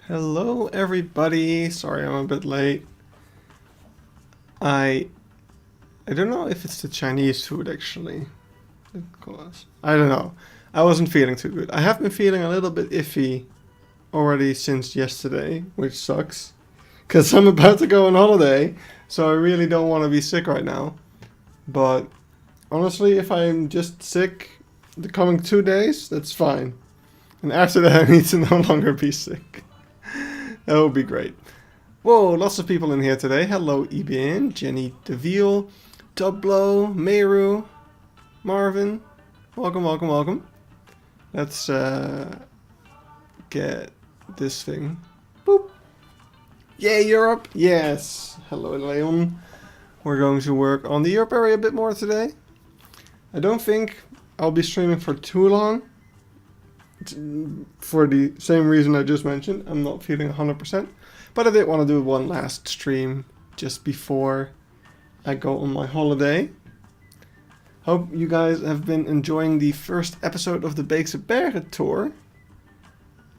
Hello everybody, sorry I'm a bit late. I don't know if it's the Chinese food actually. I don't know. I wasn't feeling too good. I have been feeling a little bit iffy already since yesterday, which sucks. Because I'm about to go on holiday, so I really don't want to be sick right now. But honestly, if I'm just sick the coming 2 days, that's fine. And after that I need to no longer be sick. That would be great. Whoa, lots of people in here today. Hello, Ibin, Jenny DeVille, Dublo, Meru, Marvin. Welcome, welcome, welcome. Let's get this thing. Boop. Yay, Europe. Yes. Hello, Leon. We're going to work on the Europe area a bit more today. I don't think I'll be streaming for too long. For the same reason I just mentioned, I'm not feeling 100%. But I did want to do one last stream just before I go on my holiday. Hope you guys have been enjoying the first episode of the Beekse Bergen tour.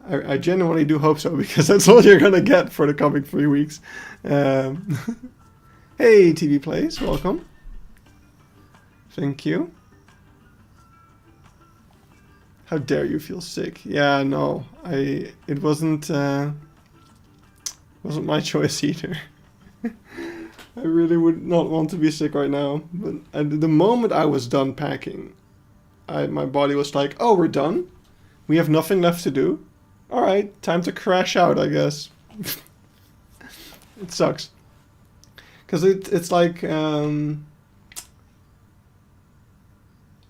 I genuinely do hope so, because that's all you're gonna get for the coming 3 weeks. Hey, TV Plays, welcome. Thank you. How dare you feel sick? Yeah, no, it wasn't my choice either. I really would not want to be sick right now, but the moment I was done packing, my body was like, "Oh, we're done. We have nothing left to do. All right, time to crash out, I guess." It sucks, because it's like I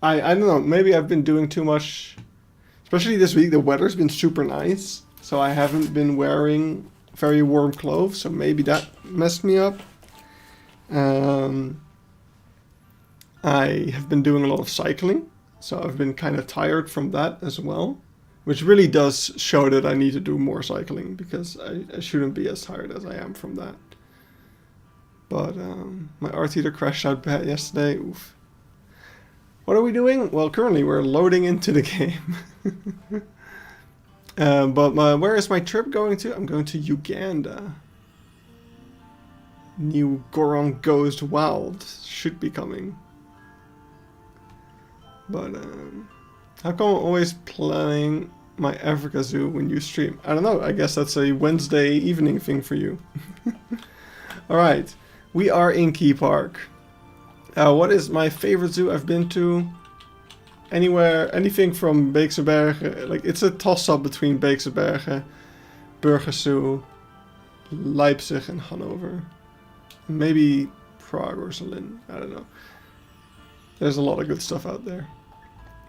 don't know. Maybe I've been doing too much. Especially this week, the weather's been super nice, so I haven't been wearing very warm clothes, so maybe that messed me up. I have been doing a lot of cycling, so I've been kind of tired from that as well, which really does show that I need to do more cycling, because I shouldn't be as tired as I am from that. But my art heater crashed out bad yesterday. Oof. What are we doing? Well, currently we're loading into the game. But where is my trip going to? I'm going to Uganda. New Goron Goes Wild should be coming. But how come I'm always planning my Africa Zoo when you stream? I don't know. I guess that's a Wednesday evening thing for you. Alright. We are in Keypark. What is my favorite zoo I've been to? Anywhere, anything from Beekse Bergen. Like, it's a toss-up between Beekse Bergen, Burger Zoo, Leipzig and Hanover. Maybe Prague or Berlin. I don't know. There's a lot of good stuff out there.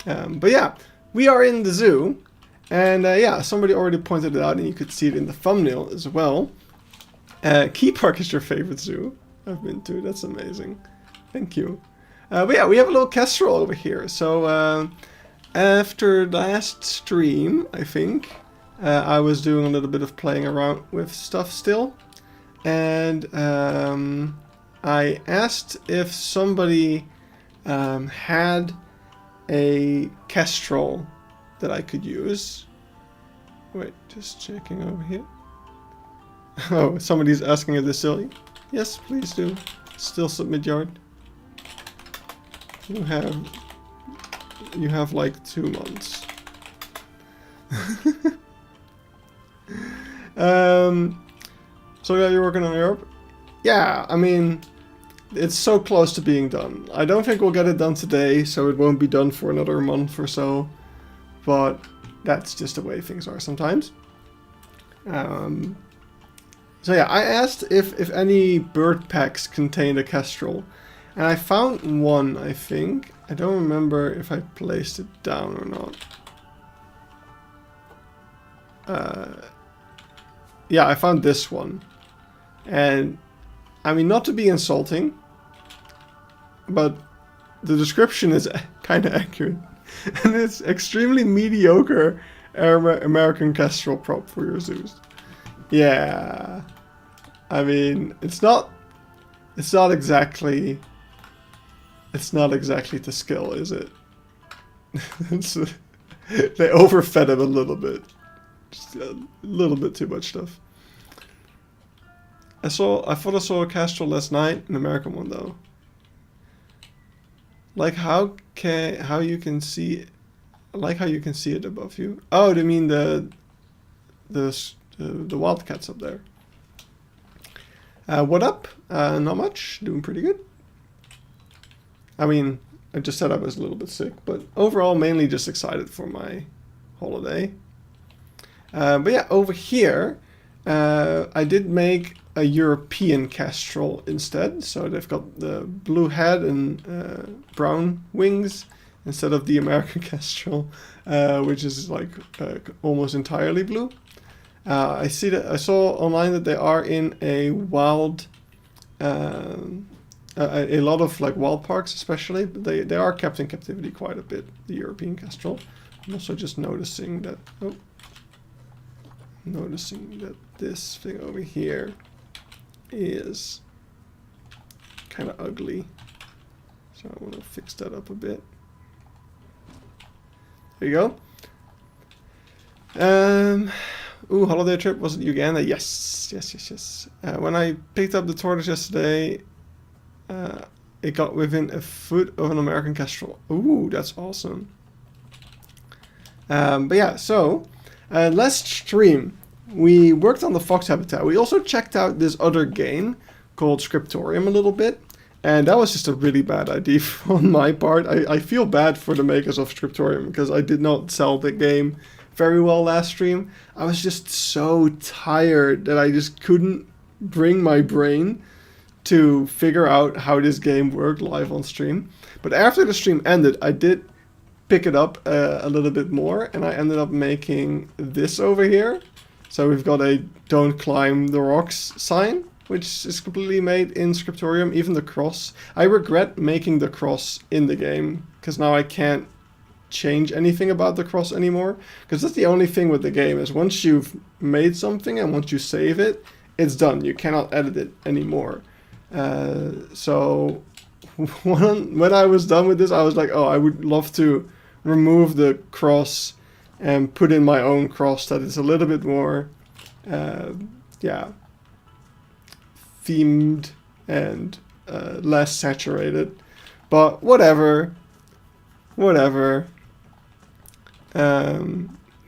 But yeah, we are in the zoo. And yeah, somebody already pointed it out, and you could see it in the thumbnail as well. Keypark is your favorite zoo I've been to. That's amazing. Thank you. But yeah, we have a little Kestrel over here. So after last stream, I think, I was doing a little bit of playing around with stuff still. And I asked if somebody had a Kestrel that I could use. Wait, just checking over here. Oh, somebody's asking if they're silly. Yes, please do. Still submit yard. You have like 2 months. So yeah, you're working on Europe? Yeah, I mean, it's so close to being done. I don't think we'll get it done today, so it won't be done for another month or so. But that's just the way things are sometimes. So yeah, I asked if any bird packs contained a Kestrel. And I found one, I think. I don't remember if I placed it down or not. Yeah, I found this one. And, I mean, not to be insulting, but the description is kind of accurate. And it's extremely mediocre American Kestrel prop for your zoos. Yeah. I mean, it's not exactly to scale, is it? They overfed him a little bit. Just a little bit too much stuff. I thought I saw a Kestrel last night, an American one though. Like how you can see it. I like how you can see it above you. Oh, do you mean the wildcats up there? What up? Not much. Doing pretty good. I mean, I just said I was a little bit sick, but overall, mainly just excited for my holiday. But yeah, over here, I did make a European Kestrel instead. So they've got the blue head and brown wings instead of the American Kestrel, which is like almost entirely blue. I saw online that they are in a wild, a lot of like wild parks especially, but they are kept in captivity quite a bit, the European Kestrel. I'm also just noticing that, this thing over here is kind of ugly. So I want to fix that up a bit. There you go. Ooh, holiday trip, was it Uganda? Yes. When I picked up the tortoise yesterday, it got within a foot of an American Kestrel. Ooh, that's awesome. But yeah, so last stream we worked on the fox habitat. We also checked out this other game called Scriptorium a little bit, and that was just a really bad idea on my part. I feel bad for the makers of Scriptorium because I did not sell the game very well last stream. I was just so tired that I just couldn't bring my brain to figure out how this game worked live on stream. But after the stream ended, I did pick it up a little bit more, and I ended up making this over here. So we've got a "Don't climb the rocks" sign, which is completely made in Scriptorium. Even the cross. I regret making the cross in the game because now I can't change anything about the cross anymore. Because that's the only thing with the game, is once you've made something and once you save it, it's done. You cannot edit it anymore. So when I was done with this, I was like, oh, I would love to remove the cross and put in my own cross that is a little bit more, themed and less saturated. But whatever.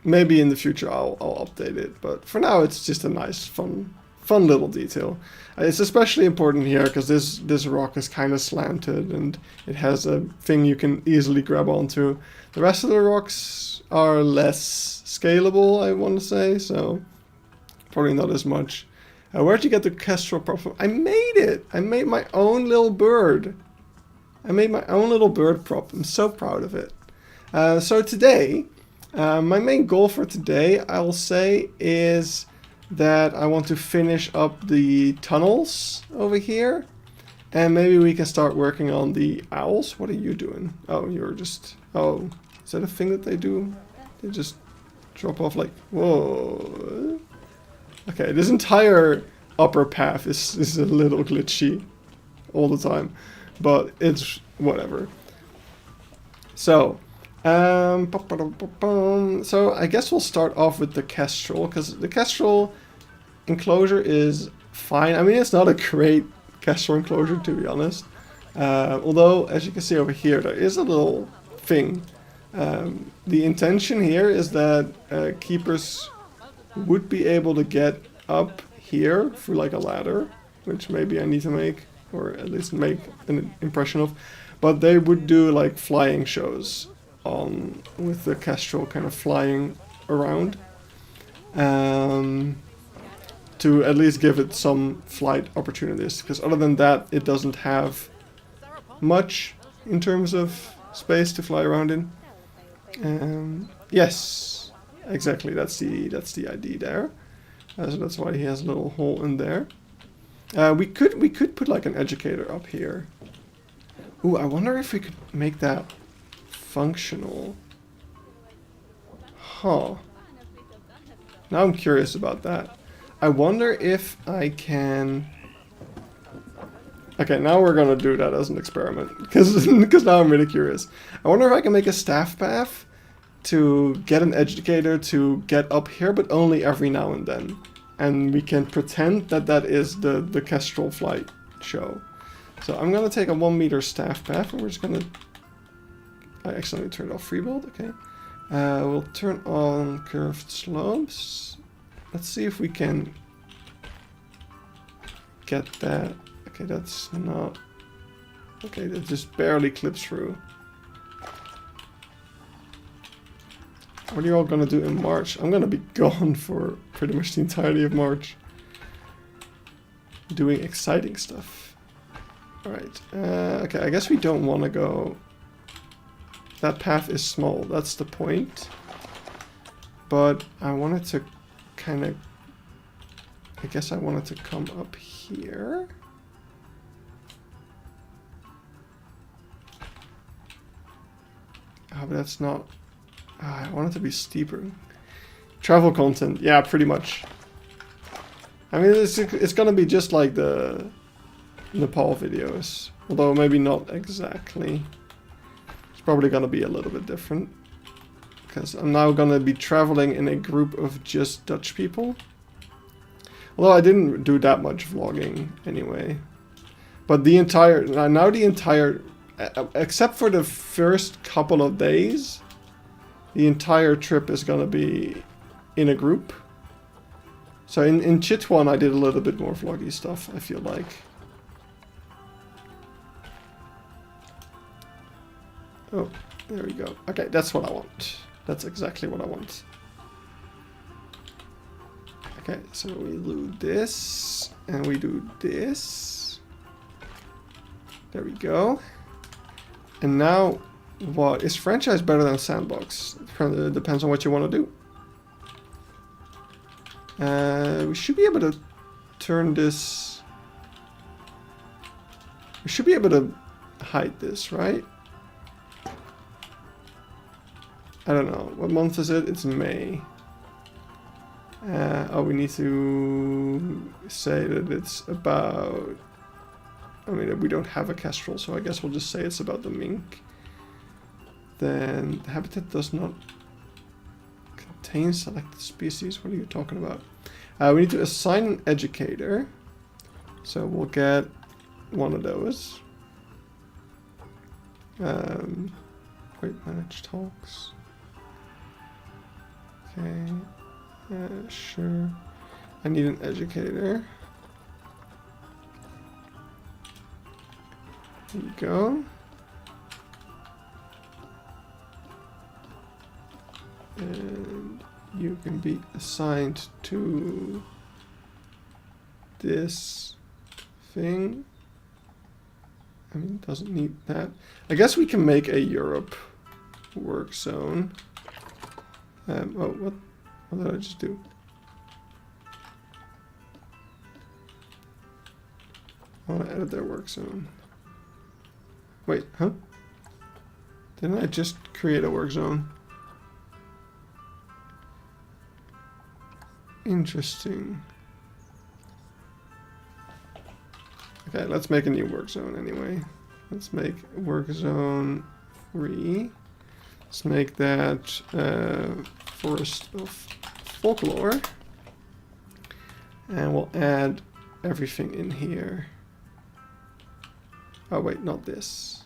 Maybe in the future I'll update it. But for now, it's just a nice, fun little detail. It's especially important here because this rock is kind of slanted and it has a thing you can easily grab onto. The rest of the rocks are less scalable, I want to say, so probably not as much. Where'd you get the Kestrel prop from? I made it! I made my own little bird. I made my own little bird prop. I'm so proud of it. So today, my main goal for today, I'll say, is that I want to finish up the tunnels over here. And maybe we can start working on the owls. What are you doing? Oh, you're just... Oh, is that a thing that they do? They just drop off like... Whoa. Okay, this entire upper path is a little glitchy all the time. But it's whatever. So... so I guess we'll start off with the Kestrel, because the Kestrel enclosure is fine. I mean, it's not a great Kestrel enclosure, to be honest. Although, as you can see over here, there is a little thing. The intention here is that keepers would be able to get up here through like a ladder, which maybe I need to make, or at least make an impression of. But they would do like flying shows on with the Kestrel kind of flying around, to at least give it some flight opportunities, because other than that it doesn't have much in terms of space to fly around in. Yes, exactly, that's the ID there. So that's why he has a little hole in there. We could put like an educator up here. Ooh, I wonder if we could make that functional. Huh. Now I'm curious about that. I wonder if I can... Okay, now we're gonna do that as an experiment, because now I'm really curious. I wonder if I can make a staff path to get an educator to get up here, but only every now and then. And we can pretend that that is the Kestrel flight show. So I'm gonna take a 1 meter staff path, and we're just gonna... I accidentally turned off freebuild, okay. We'll turn on curved slopes. Let's see if we can get that. Okay, that's not... Okay, that just barely clips through. What are you all gonna do in March? I'm gonna be gone for pretty much the entirety of March. Doing exciting stuff. Alright, okay, I guess we don't want to go... That path is small, that's the point. But I wanted to kind of... I guess I wanted to come up here. Oh, but that's not... I want it to be steeper. Travel content, yeah, pretty much. I mean, it's gonna be just like the Nepal videos. Although maybe not exactly. It's probably gonna be a little bit different. Because I'm now gonna be traveling in a group of just Dutch people. Although I didn't do that much vlogging anyway. But the entire... Now the entire... Except for the first couple of days... The entire trip is gonna be in a group. So in Chitwan I did a little bit more vloggy stuff, I feel like. Oh, there we go. Okay, that's what I want. That's exactly what I want. Okay, so we do this, and we do this. There we go. And now... What is franchise better than sandbox? It depends on what you want to do. We should be able to turn this. We should be able to hide this, right? I don't know. What month is it? It's May. Oh, we need to say that it's about... I mean, we don't have a Kestrel, so I guess we'll just say it's about the mink. Then the habitat does not contain selected species. What are you talking about? We need to assign an educator. So we'll get one of those. Wait, manage talks. Okay. Sure. I need an educator. There you go. And you can be assigned to this thing. I mean, it doesn't need that. I guess we can make a Europe work zone. Oh, what did I just do? I want to edit their work zone. Wait, huh? Didn't I just create a work zone? Interesting. Okay, let's make a new work zone anyway. Let's make work zone 3. Let's make that Forest of Folklore. And we'll add everything in here. Oh wait, not this.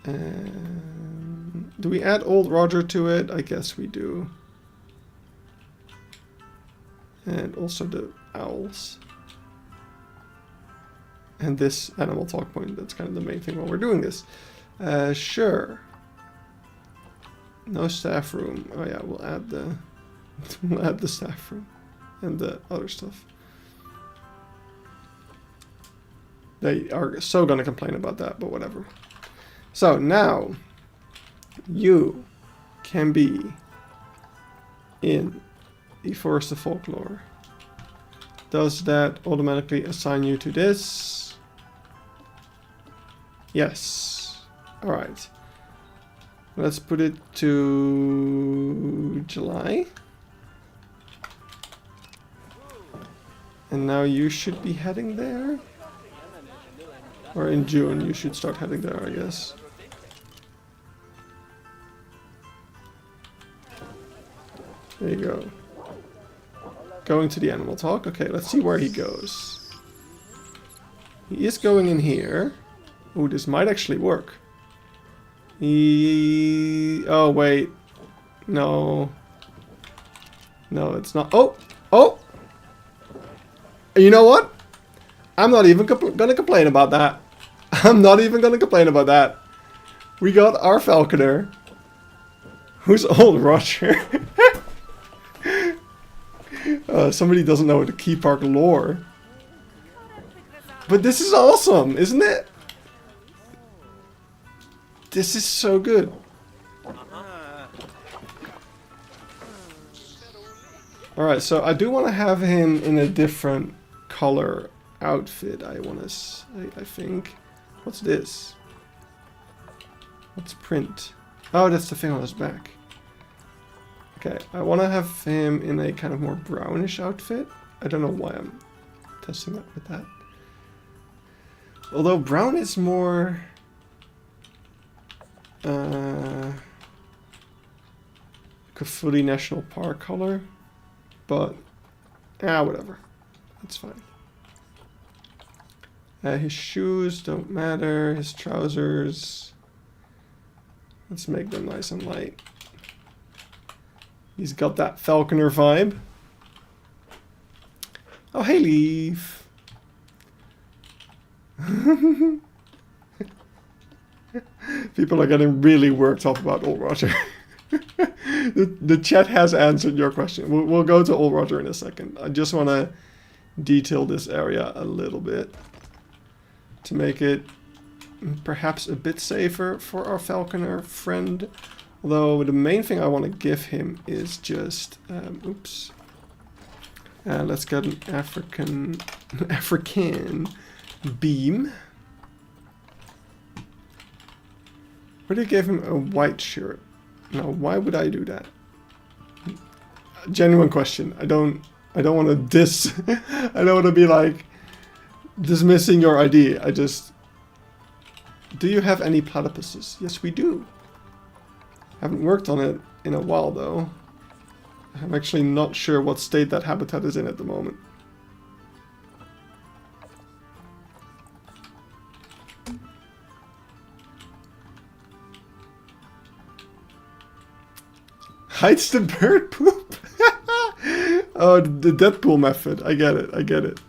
Do we add Old Roger to it? I guess we do. And also the owls. And this animal talk point, that's kind of the main thing while we're doing this. Sure. No staff room. Oh yeah, we'll add the staff room and the other stuff. They are so gonna complain about that, but whatever. So now you can be in the Forest of Folklore. Does that automatically assign you to this? Yes. Alright. Let's put it to July. And now you should be heading there. Or in June you should start heading there, I guess. There you go. Going to the animal talk. Okay, let's see where he goes. He is going in here. Oh, this might actually work. Oh, wait. No. No, it's not. Oh! Oh! You know what? I'm not even gonna complain about that. I'm not even gonna complain about that. We got our Falconer. Who's old Roger? Somebody doesn't know the Keypark lore. But this is awesome, isn't it? This is so good. Alright, so I do want to have him in a different color outfit, I think. What's this? What's print? Oh, that's the thing on his back. Okay, I want to have him in a kind of more brownish outfit. I don't know why I'm testing that with that. Although brown is more... Kafuli National Park color. But, whatever. That's fine. His shoes don't matter. His trousers. Let's make them nice and light. He's got that Falconer vibe. Oh, hey, Leaf. People are getting really worked up about Old Roger. The chat has answered your question. We'll go to Old Roger in a second. I just want to detail this area a little bit to make it perhaps a bit safer for our Falconer friend. Although the main thing I want to give him is just... oops. Let's get an African beam. What if I gave him a white shirt? Now, why would I do that? Genuine question. I don't want to I don't want to be like dismissing your idea. I just... Do you have any platypuses? Yes, we do. Haven't worked on it in a while, though. I'm actually not sure what state that habitat is in at the moment. Hides the bird poop? Oh, the Deadpool method. I get it, I get it.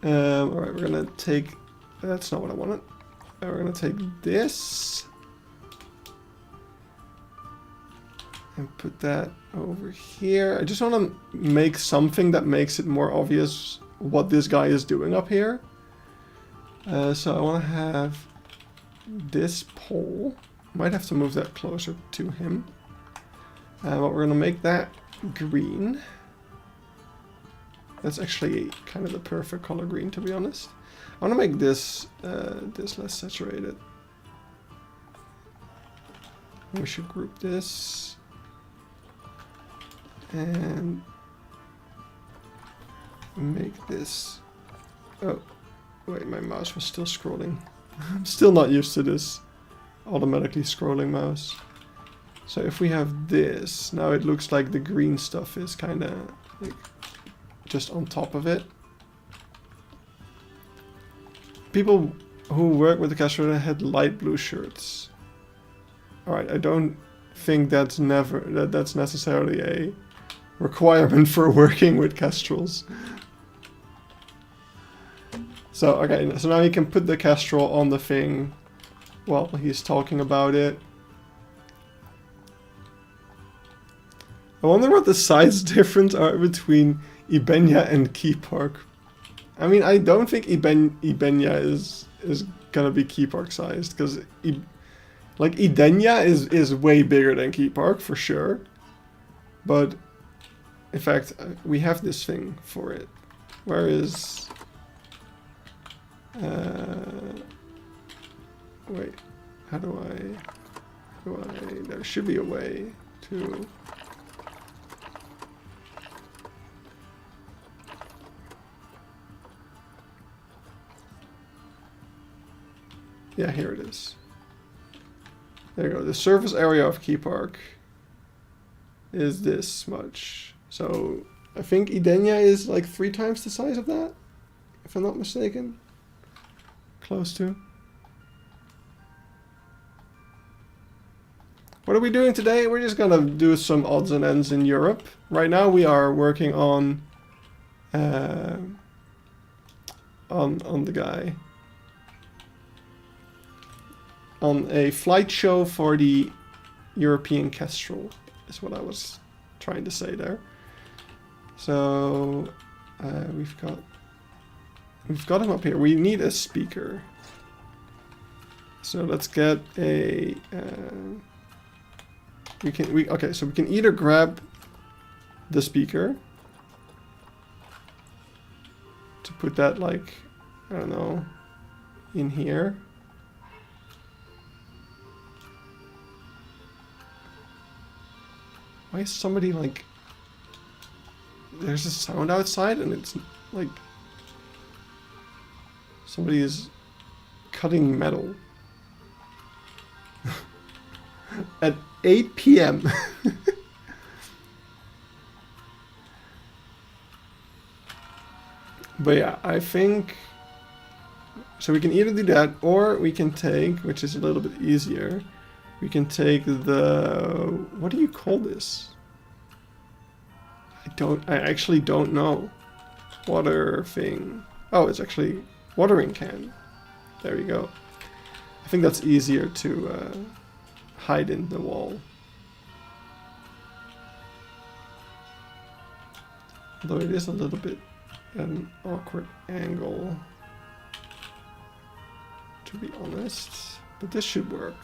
Alright, we're gonna take... That's not what I wanted. We're gonna take this. And put that over here. I just want to make something that makes it more obvious what this guy is doing up here. So I want to have this pole. Might have to move that closer to him. But we're going to make that green. That's actually kind of the perfect color green, to be honest. I want to make this this less saturated. We should group this. And make this... Oh, wait, my mouse was still scrolling. I'm still not used to this automatically scrolling mouse. So if we have this, now it looks like the green stuff is kind of like just on top of it. People who work with the Kestrel had light blue shirts. Alright, I don't think that's necessarily a requirement for working with Kestrels. So, okay, so now you can put the Kestrel on the thing while he's talking about it. I wonder what the size difference are between Ibenya and Keypark. I mean, I don't think Ibenya is gonna be Keypark sized, because like Idenya is way bigger than Keypark for sure. But in fact, we have this thing for it. Where is... wait, how do I... There should be a way to... Yeah, here it is. There you go. The surface area of Keypark is this much. So I think Edenia is like 3 times the size of that, if I'm not mistaken. Close to. What are we doing today? We're just gonna do some odds and ends in Europe. Right now we are working on the guy. On a flight show for the European Kestrel, is what I was trying to say there. So we've got him up here. We need a speaker. So let's get a. Okay. So we can either grab the speaker to put that, like, I don't know, in here. Why is somebody like... There's a sound outside and it's like... Somebody is cutting metal. At 8 p.m. But yeah, I think... So we can either do that, or we can take, which is a little bit easier, we can take the... What do you call this? I actually don't know. Water thing. Oh, it's actually watering can. There you go. I think that's easier to hide in the wall. Though it is a little bit at an awkward angle, to be honest. But this should work.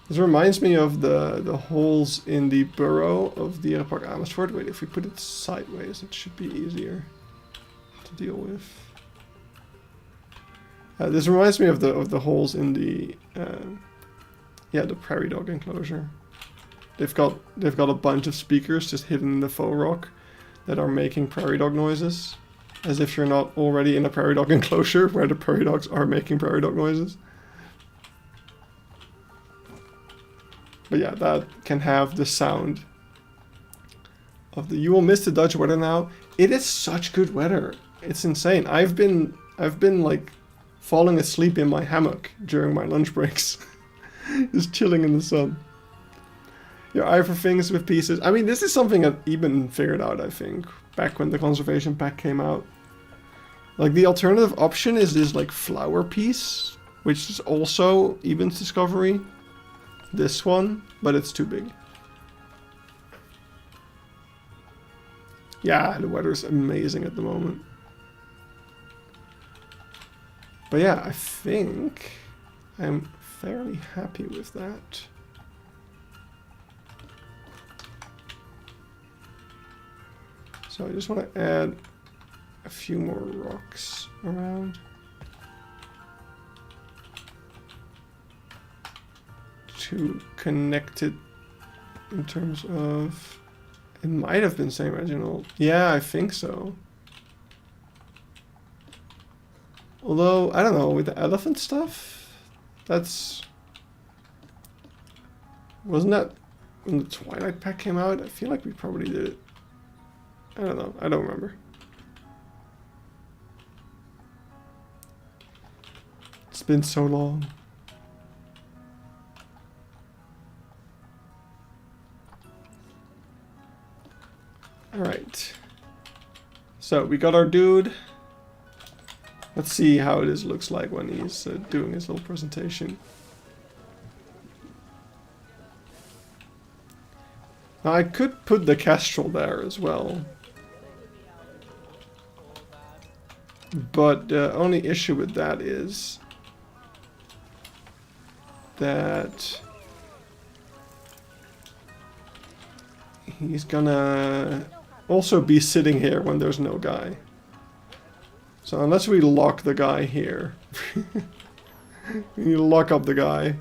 This reminds me of the holes in the burrow of the Park Amersfoort. Wait, if we put it sideways, it should be easier to deal with. This reminds me of the holes in the the prairie dog enclosure. They've got a bunch of speakers just hidden in the faux rock that are making prairie dog noises, as if you're not already in a prairie dog enclosure where the prairie dogs are making prairie dog noises. But yeah, that can have the sound of the... You will miss the Dutch weather now. It is such good weather. It's insane. I've been like falling asleep in my hammock during my lunch breaks. Just chilling in the sun. Your eye for things with pieces. I mean, this is something that Eben figured out, I think, back when the conservation pack came out. Like, the alternative option is this, like, flower piece, which is also Eben's discovery. This one, but it's too big. Yeah, the weather's amazing at the moment. But yeah, I think I'm fairly happy with that. So I just want to add a few more rocks around. To connect it in terms of... It might have been same original. Yeah, I think so. Although, I don't know, with the elephant stuff, that's... Wasn't that when the Twilight Pack came out? I feel like we probably did it. I don't know, I don't remember. It's been so long. Alright. So, we got our dude. Let's see how it looks like when he's doing his little presentation. Now, I could put the Kestrel there as well. But the only issue with that is that he's gonna also be sitting here when there's no guy. So unless we lock the guy here, we need to lock up the guy.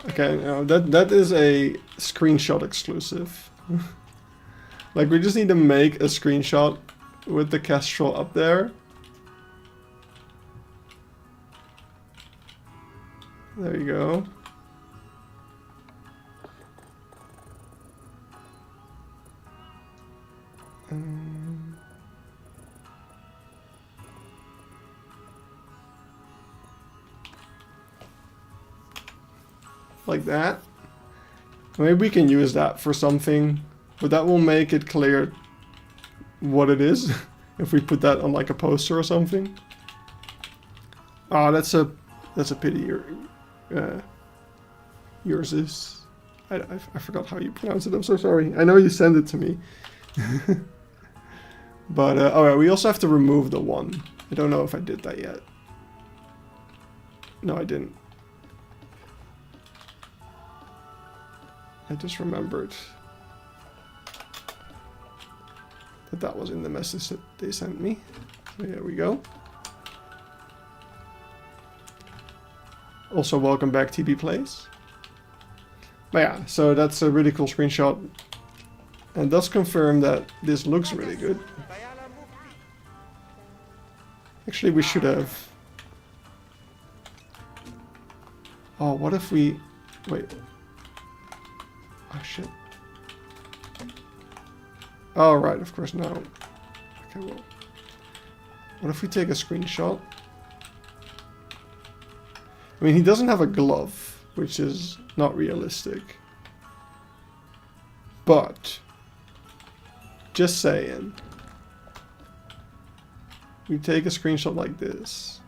Okay, no, that is a screenshot exclusive. Like, we just need to make a screenshot with the Kestrel up there. There you go. Like that. Maybe we can use that for something, but that will make it clear what it is if we put that on like a poster or something. Oh, that's a pity. Yours is. I forgot how you pronounce it. I'm so sorry. I know you sent it to me. But alright, we also have to remove the one. I don't know if I did that yet. No, I didn't. I just remembered that was in the message that they sent me. So here we go. Also, welcome back, TB Plays. But yeah, so that's a really cool screenshot. And does confirm that this looks really good. Actually, we should have... Oh, what if we... Wait. Oh, shit. Oh, right, of course, no. Okay, well... What if we take a screenshot? I mean, he doesn't have a glove, which is not realistic. But... Just saying. We take a screenshot like this.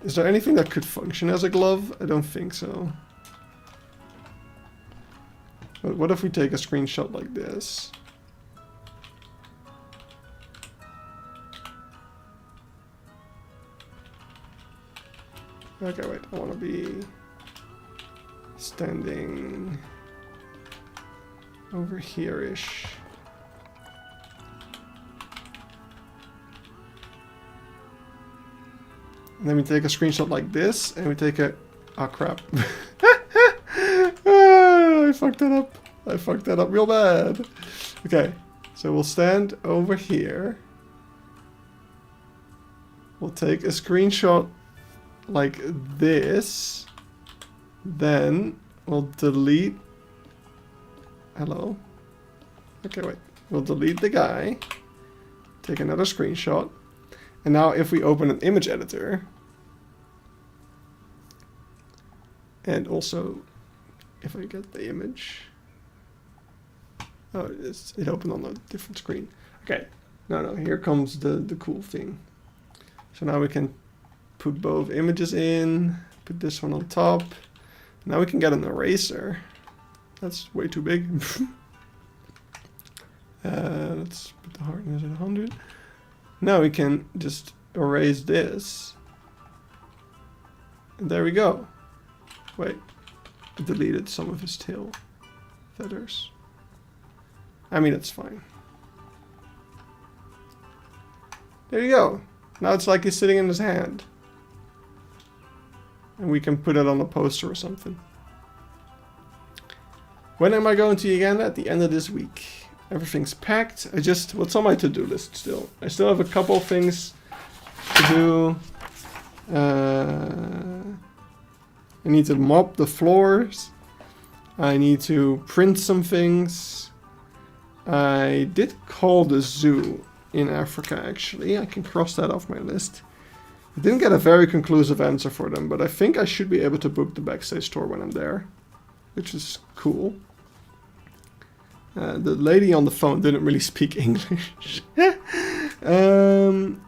Is there anything that could function as a glove? I don't think so. But what if we take a screenshot like this? Okay, wait, I want to be standing over here-ish. And then we take a screenshot like this, and we take a... Oh, crap. I fucked that up. I fucked that up real bad. Okay, so we'll stand over here. We'll take a screenshot like this. Then we'll delete... Hello? Okay, wait. We'll delete the guy. Take another screenshot. And now if we open an image editor, and also if I get the image, oh, it opened on a different screen. Okay, no, here comes the cool thing. So now we can put both images in, put this one on top. Now we can get an eraser. That's way too big. Let's put the hardness at 100. Now we can just erase this. And there we go. Wait, I deleted some of his tail feathers. I mean, it's fine. There you go. Now it's like he's sitting in his hand. And we can put it on a poster or something. When am I going to Uganda? At the end of this week. Everything's packed. What's on my to-do list still? I still have a couple of things to do. I need to mop the floors. I need to print some things. I did call the zoo in Africa, actually. I can cross that off my list. I didn't get a very conclusive answer for them, but I think I should be able to book the backstage tour when I'm there, which is cool. The lady on the phone didn't really speak English. And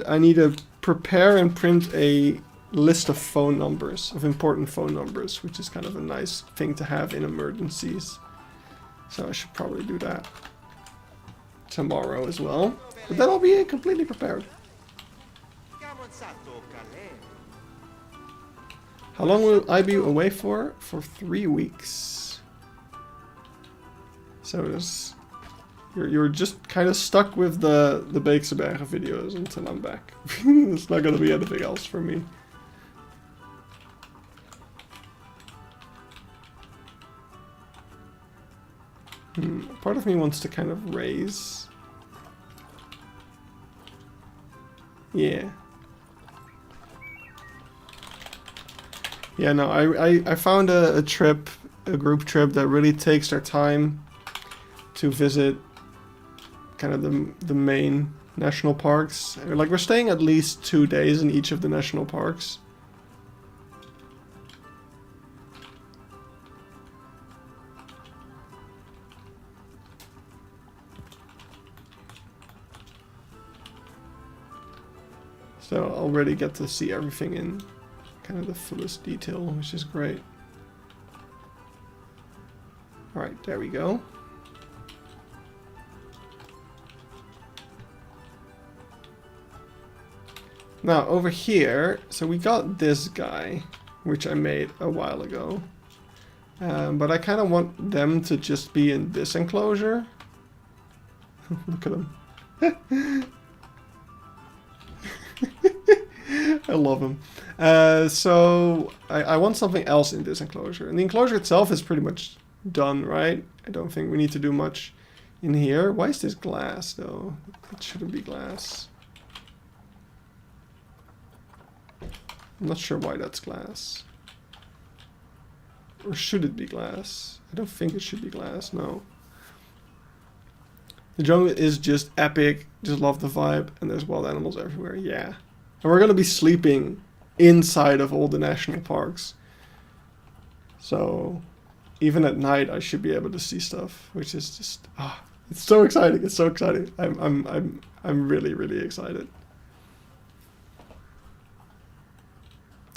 I need to prepare and print a list of phone numbers, of important phone numbers, which is kind of a nice thing to have in emergencies. So I should probably do that tomorrow as well. But then I'll be completely prepared. How long will I be away for? For 3 weeks. So you're just kind of stuck with the Beeksebergen videos until I'm back. There's not gonna be anything else for me. Part of me wants to kind of raise. Yeah. Yeah, no, I found a trip, a group trip that really takes their time to visit kind of the main national parks. Like, we're staying at least 2 days in each of the national parks. So I'll already get to see everything in kind of the fullest detail, which is great. Alright, there we go. Now over here, so we got this guy, which I made a while ago. But I kind of want them to just be in this enclosure. Look at them. I love him. So I want something else in this enclosure. And the enclosure itself is pretty much done, right? I don't think we need to do much in here. Why is this glass, though? It shouldn't be glass. I'm not sure why that's glass. Or should it be glass? I don't think it should be glass, no. The jungle is just epic. Just love the vibe. And there's wild animals everywhere, yeah. And we're going to be sleeping inside of all the national parks. So even at night I should be able to see stuff, which is just it's so exciting. It's so exciting. I'm really, really excited.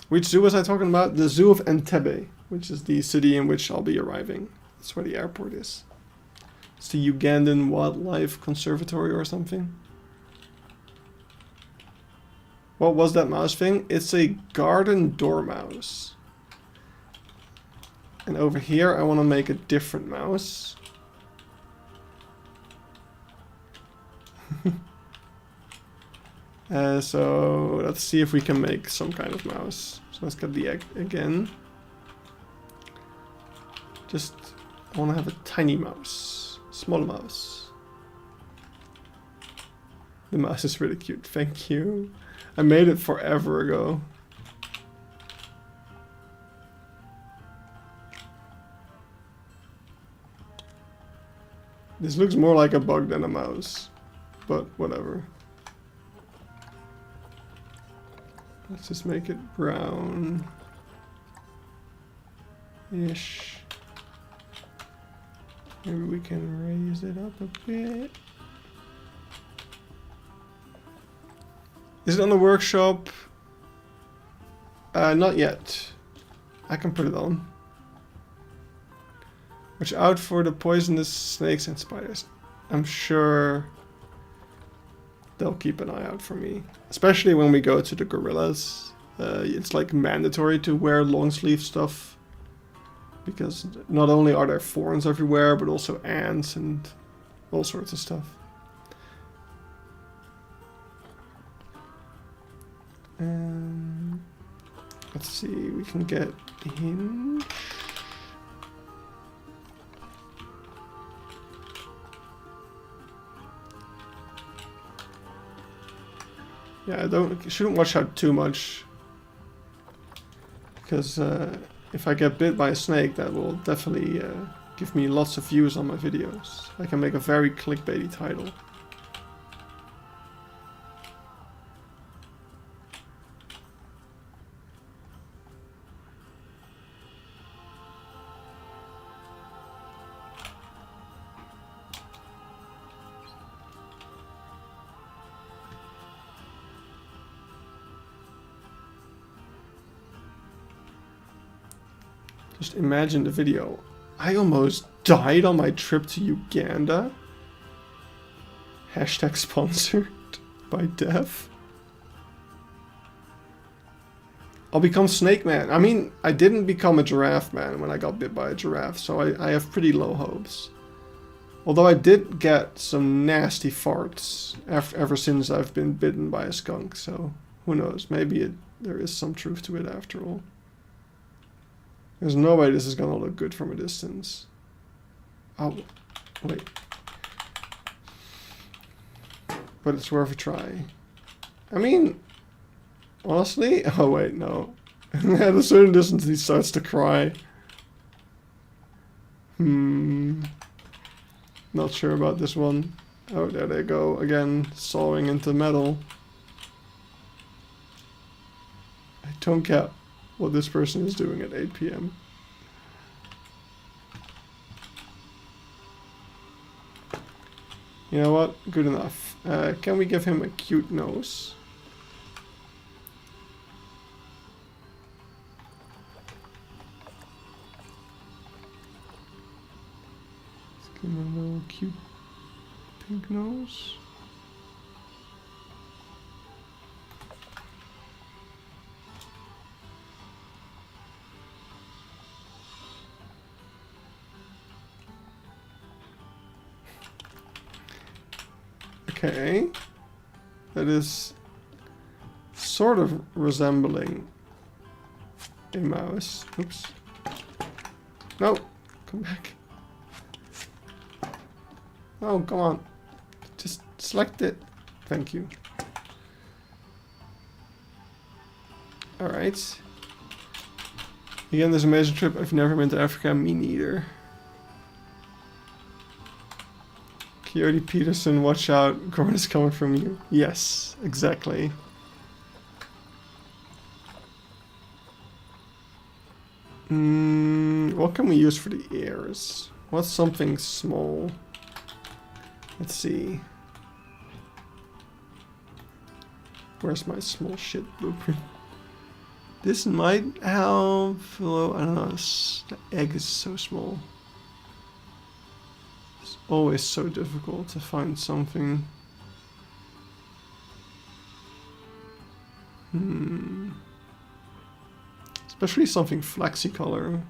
Which zoo was I talking about? The Zoo of Entebbe, which is the city in which I'll be arriving. That's where the airport is. It's the Ugandan Wildlife Conservatory or something. What was that mouse thing? It's a garden dormouse. And over here I want to make a different mouse. So let's see if we can make some kind of mouse. So let's get the egg again. Just, I want to have a tiny mouse. Small mouse. The mouse is really cute, thank you. I made it forever ago. This looks more like a bug than a mouse, but whatever. Let's just make it brown-ish. Maybe we can raise it up a bit. Is it on the workshop? Not yet. I can put it on. Watch out for the poisonous snakes and spiders. I'm sure they'll keep an eye out for me. Especially when we go to the gorillas. It's like mandatory to wear long sleeve stuff. Because not only are there thorns everywhere, but also ants and all sorts of stuff. Let's see, we can get the hinge. Yeah, I shouldn't watch out too much. Because if I get bit by a snake, that will definitely give me lots of views on my videos. I can make a very clickbaity title. Just imagine the video. I almost died on my trip to Uganda. Hashtag sponsored by death. I'll become Snake Man. I mean, I didn't become a Giraffe Man when I got bit by a giraffe, so I have pretty low hopes. Although I did get some nasty farts ever since I've been bitten by a skunk, so who knows, maybe there is some truth to it after all. There's no way this is gonna look good from a distance. Oh, Wait. But it's worth a try. I mean, honestly... Oh, wait, no. At a certain distance, he starts to cry. Not sure about this one. Oh, there they go. Again, sawing into metal. I don't get what this person is doing at 8 PM. You know what? Good enough. Can we give him a cute nose? Let's give him a little cute pink nose. Okay, that is sort of resembling a mouse. Oops. No, come back. Oh, come on. Just select it. Thank you. Alright. Again, this amazing trip. I've never been to Africa. Me neither. Coyote Peterson, watch out. Corn is coming from you. Yes, exactly. What can we use for the ears? What's something small? Let's see. Where's my small shit blueprint? This might help. Although, I don't know. The egg is so small. It's always so difficult to find something. Especially something flexi color.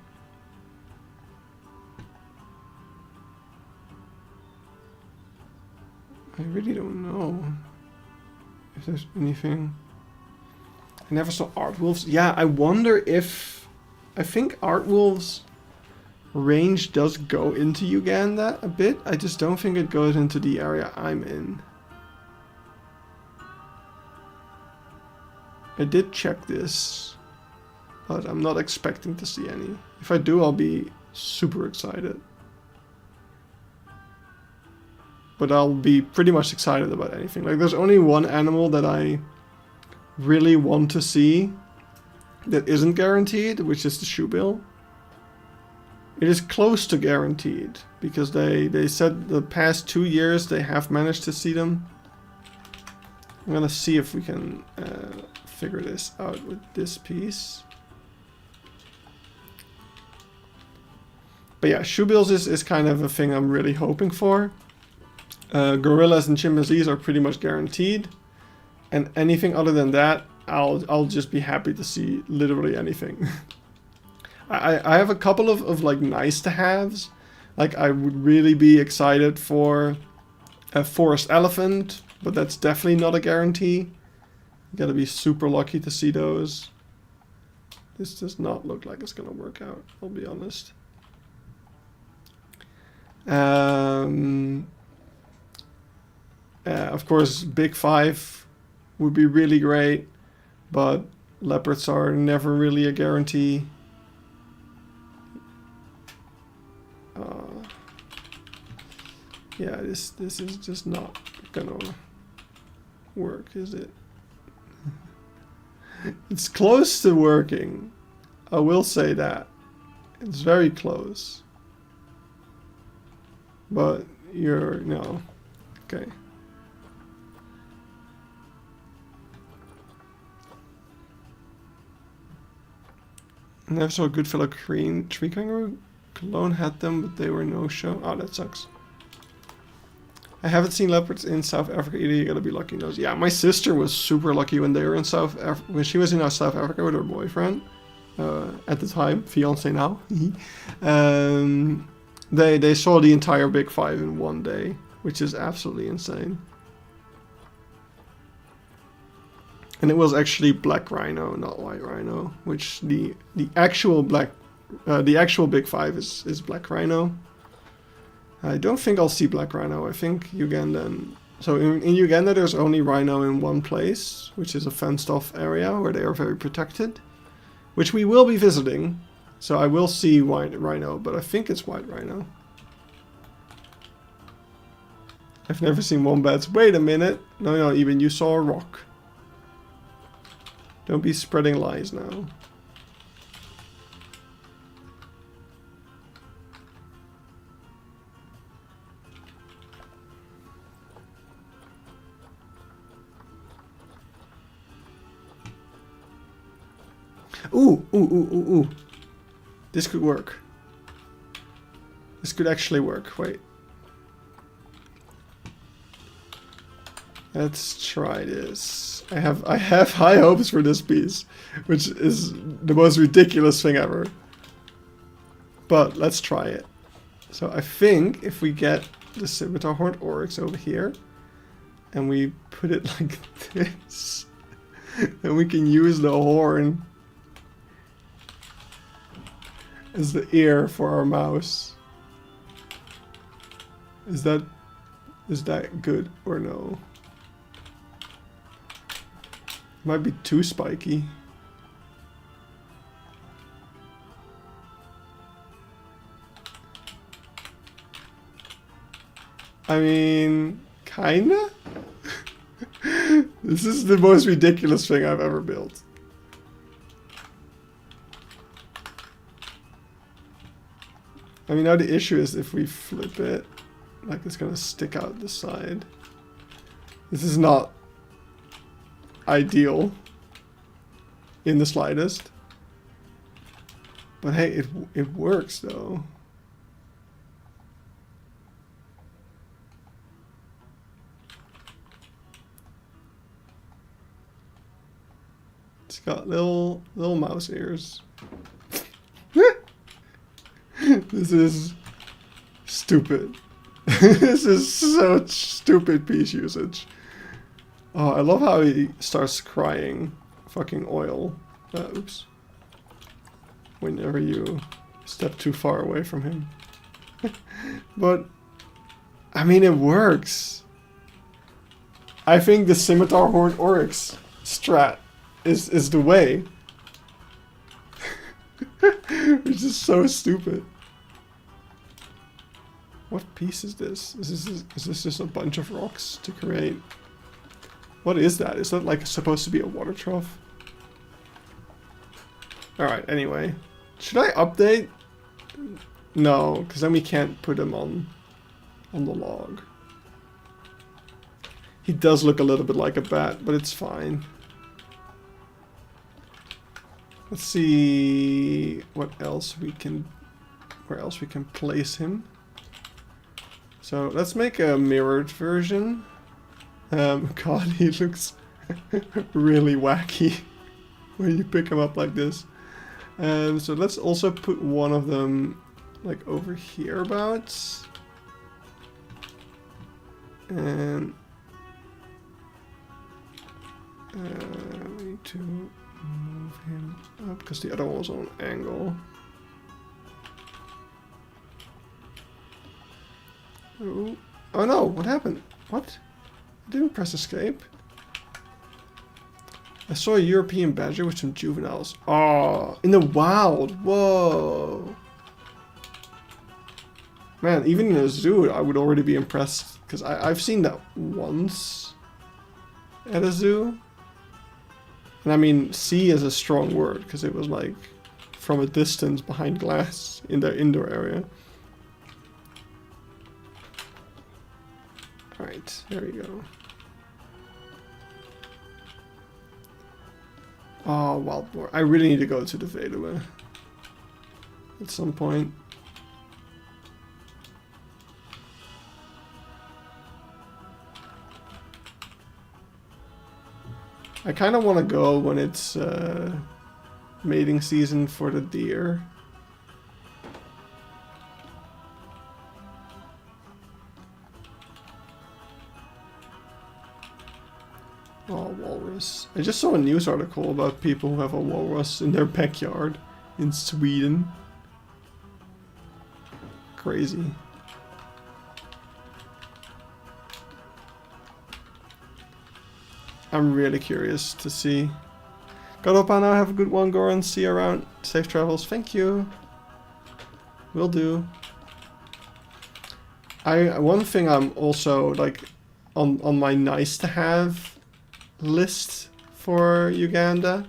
I really don't know if there's anything. I never saw art wolves. Yeah, I wonder if... I think art wolves range does go into Uganda a bit. I just don't think it goes into the area I'm in. I did check this, but I'm not expecting to see any. If I do, I'll be super excited. But I'll be pretty much excited about anything. Like, there's only one animal that I really want to see that isn't guaranteed, which is the shoebill. It is close to guaranteed, because they said the past 2 years they have managed to see them. I'm gonna see if we can figure this out with this piece. But yeah, shoebills is kind of a thing I'm really hoping for. Gorillas and chimpanzees are pretty much guaranteed, and anything other than that, I'll just be happy to see literally anything. I have a couple of like nice to haves. Like, I would really be excited for a forest elephant, but that's definitely not a guarantee. You gotta be super lucky to see those. This does not look like it's gonna work out, I'll be honest. Of course, Big Five would be really great, but leopards are never really a guarantee. Yeah, this is just not gonna work, is it? It's close to working. I will say that. It's very close. But you're... no. Okay. Never saw a good fellow tree kangaroo. Cologne had them, but they were no show. Oh, that sucks. I haven't seen leopards in South Africa either. You gotta be lucky in those. Yeah, my sister was super lucky when they were in when she was in South Africa with her boyfriend. At the time, fiance now. They saw the entire Big Five in one day, which is absolutely insane. And it was actually black rhino, not white rhino, which the actual Big Five is black rhino. I don't think I'll see black rhino. I think Uganda and... So in Uganda there's only rhino in one place, which is a fenced off area where they are very protected, which we will be visiting. So I will see white rhino, but I think it's white rhino. I've never seen wombats. Wait a minute. No, even you saw a rock. Don't be spreading lies now. Ooh. This could work. This could actually work. Wait. Let's try this. I have high hopes for this piece, which is the most ridiculous thing ever. But let's try it. So I think if we get the scimitar horned oryx over here, and we put it like this, then we can use the horn as the ear for our mouse. Is that good or no? Might be too spiky. I mean, kinda? This is the most ridiculous thing I've ever built. I mean, now the issue is if we flip it, like it's gonna stick out the side. This is not ideal in the slightest. But hey, it works though. It's got little mouse ears. This is stupid. This is such stupid piece usage. Oh, I love how he starts crying fucking oil. Oops. Whenever you step too far away from him. But, I mean, it works. I think the scimitar horned oryx strat is the way. Which is so stupid. What piece is this? Is this just a bunch of rocks to create? What is that? Is that like supposed to be a water trough? Alright, anyway. Should I update? No, because then we can't put him on the log. He does look a little bit like a bat, but it's fine. Let's see what else we can, where else we can place him. So let's make a mirrored version. God, he looks really wacky when you pick him up like this. So let's also put one of them like over here abouts. And we need to move him up because the other one was on an angle. Oh no, what happened? What? I didn't press escape. I saw a European badger with some juveniles. Oh, in the wild. Whoa. Man, even in a zoo, I would already be impressed. Because I've seen that once at a zoo. And I mean, see is a strong word. Because it was like from a distance behind glass in the indoor area. Alright, there we go. Oh, wild boar. I really need to go to the Veluwe at some point. I kind of want to go when it's mating season for the deer. Oh, walrus. I just saw a news article about people who have a walrus in their backyard in Sweden. Crazy. I'm really curious to see. Got up now, have a good one, Goran. See you around. Safe travels. Thank you. Will do. One thing I'm also like on my nice to have list for Uganda.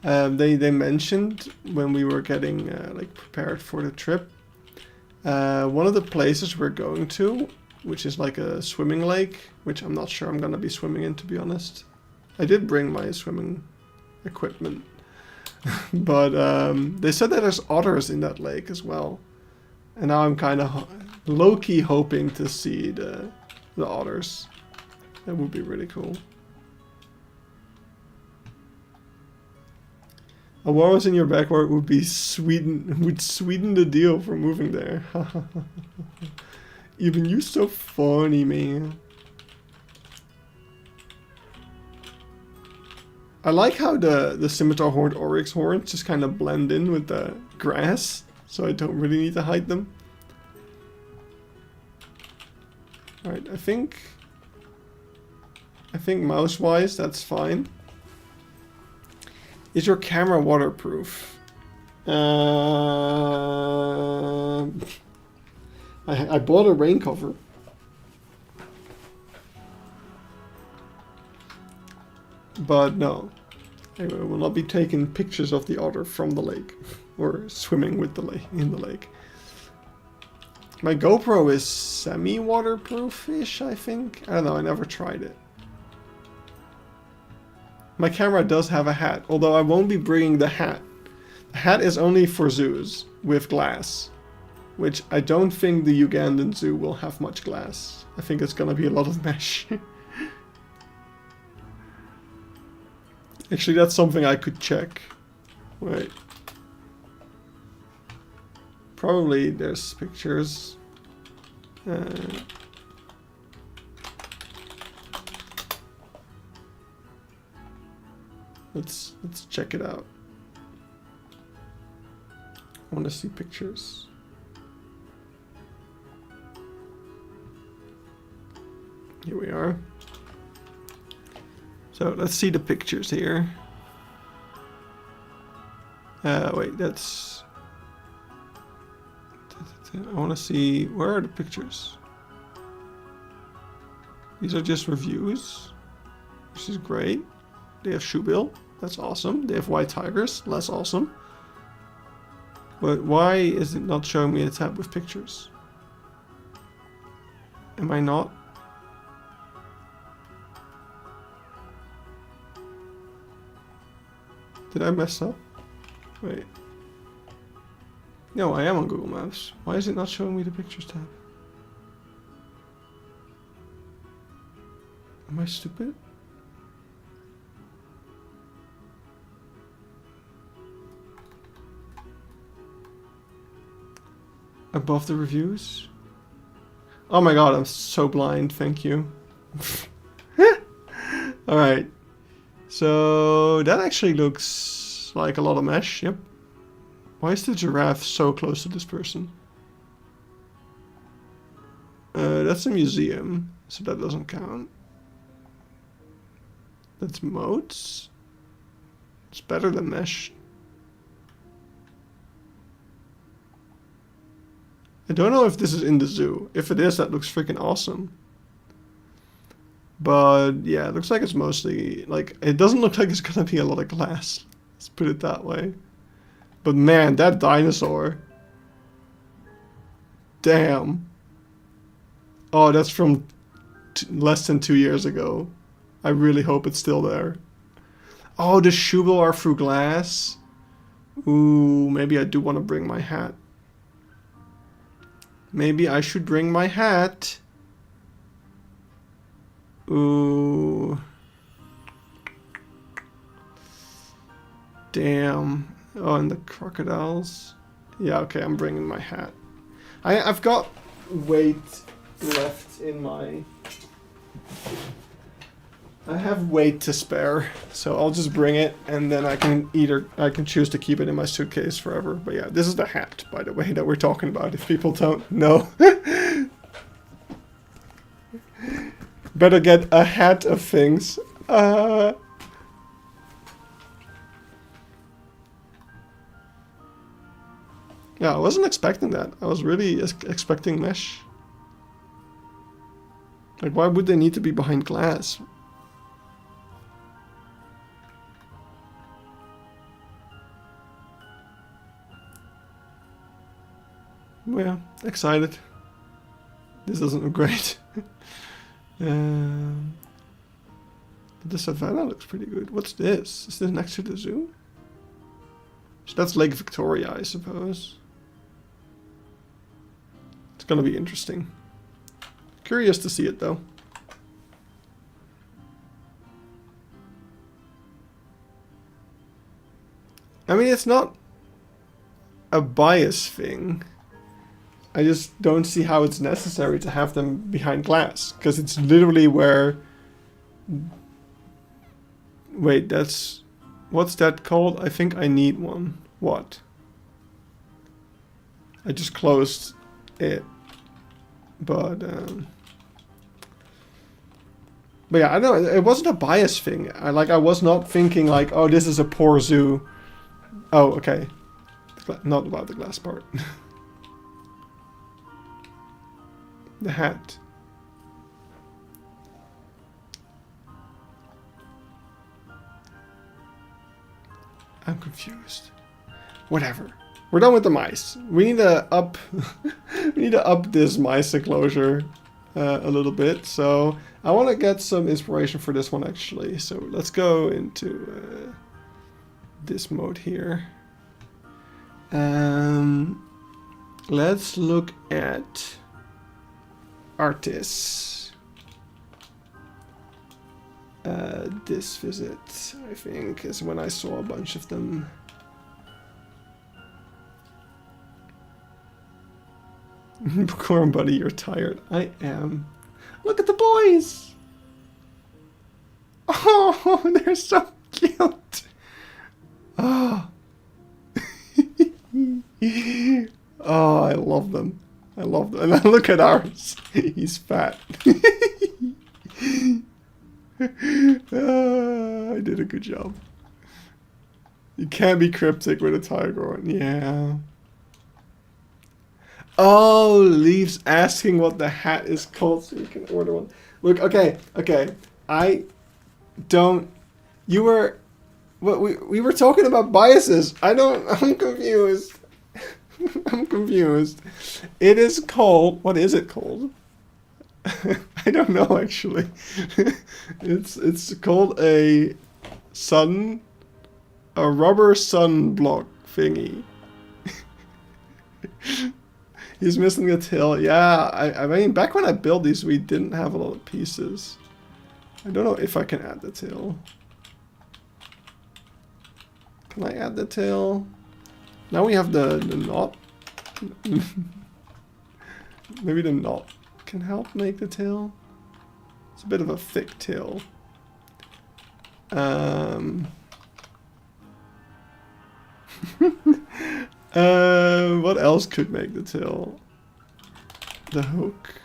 They mentioned when we were getting like prepared for the trip. One of the places we're going to, which is like a swimming lake, which I'm not sure I'm gonna be swimming in, to be honest. I did bring my swimming equipment, but they said that there's otters in that lake as well, and now I'm kind of low-key hoping to see the otters. That would be really cool. A war was in your backyard would sweeten the deal for moving there. Even you so funny, man. I like how the scimitar horned oryx horns just kind of blend in with the grass, so I don't really need to hide them. Alright, I think mouse-wise that's fine. Is your camera waterproof? I bought a rain cover. But no, I will not be taking pictures of the otter from the lake or swimming with the lake in the lake. My GoPro is semi-waterproof-ish, I think. I don't know, I never tried it. My camera does have a hat, although I won't be bringing the hat. The hat is only for zoos with glass, which I don't think the Ugandan zoo will have much glass. I think it's gonna be a lot of mesh. Actually, that's something I could check. Wait. Probably there's pictures. Let's check it out. I want to see pictures. Here we are. So let's see the pictures here. Wait, that's... I want to see... Where are the pictures? These are just reviews, which is great. They have shoebill. That's awesome. They have white tigers. Less awesome. But why is it not showing me a tab with pictures? Am I not? Did I mess up? Wait. No, I am on Google Maps. Why is it not showing me the pictures tab? Am I stupid? Above the reviews? Oh my god, I'm so blind, thank you. Alright. So that actually looks like a lot of mesh, yep. Why is the giraffe so close to this person? That's a museum, so that doesn't count. That's moats. It's better than mesh. I don't know if this is in the zoo. If it is, that looks freaking awesome. But yeah, it looks like it's mostly, like, it doesn't look like it's gonna be a lot of glass. Let's put it that way. But man, that dinosaur. Damn. Oh, that's from less than 2 years ago. I really hope it's still there. Oh, the shoebill are through glass. Ooh, maybe I do want to bring my hat. Maybe I should bring my hat. Ooh. Damn. Oh, and the crocodiles. Yeah, okay, I'm bringing my hat. I've got weight left in my... I have weight to spare, so I'll just bring it, and then I can choose to keep it in my suitcase forever. But yeah, this is the hat, by the way, that we're talking about, if people don't know. Better get a hat of things. Yeah, I wasn't expecting that. I was really expecting mesh. Like, why would they need to be behind glass? Well, yeah, excited. This doesn't look great. The savannah looks pretty good. What's this? Is this next to the zoo? So that's Lake Victoria, I suppose. It's gonna be interesting. Curious to see it though. I mean, it's not a bias thing. I just don't see how it's necessary to have them behind glass, because it's literally where... Wait, that's... What's that called? I think I need one. What? I just closed it. But yeah, I know it wasn't a bias thing. I was not thinking like, oh, this is a poor zoo. Oh, okay. Not about the glass part. The hat. I'm confused. Whatever. We're done with the mice. We need to up we need to up this mice enclosure a little bit. So I want to get some inspiration for this one actually. So let's go into this mode here. Let's look at artists. This visit, I think, is when I saw a bunch of them. Corn buddy, you're tired. I am. Look at the boys! Oh, they're so cute! Oh. Oh, I love them. I love them. And look at ours. He's fat. I did a good job. You can't be cryptic with a tiger on. Yeah. Oh, Leaf's asking what the hat is called so you can order one. Look, okay. I don't... You were... What we were talking about biases. I'm confused. I'm confused. It is called... What is it called? I don't know actually. It's called a rubber sunblock thingy. He's missing the tail. Yeah, I mean back when I built these we didn't have a lot of pieces. I don't know if I can add the tail. Can I add the tail? Now we have the knot. Maybe the knot can help make the tail. It's a bit of a thick tail. What else could make the tail? The hook.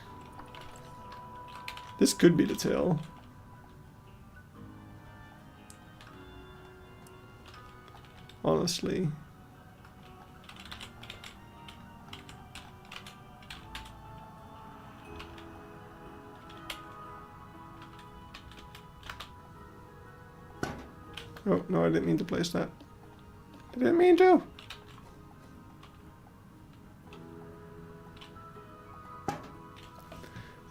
This could be the tail. Honestly. Oh, no, I didn't mean to place that. I didn't mean to.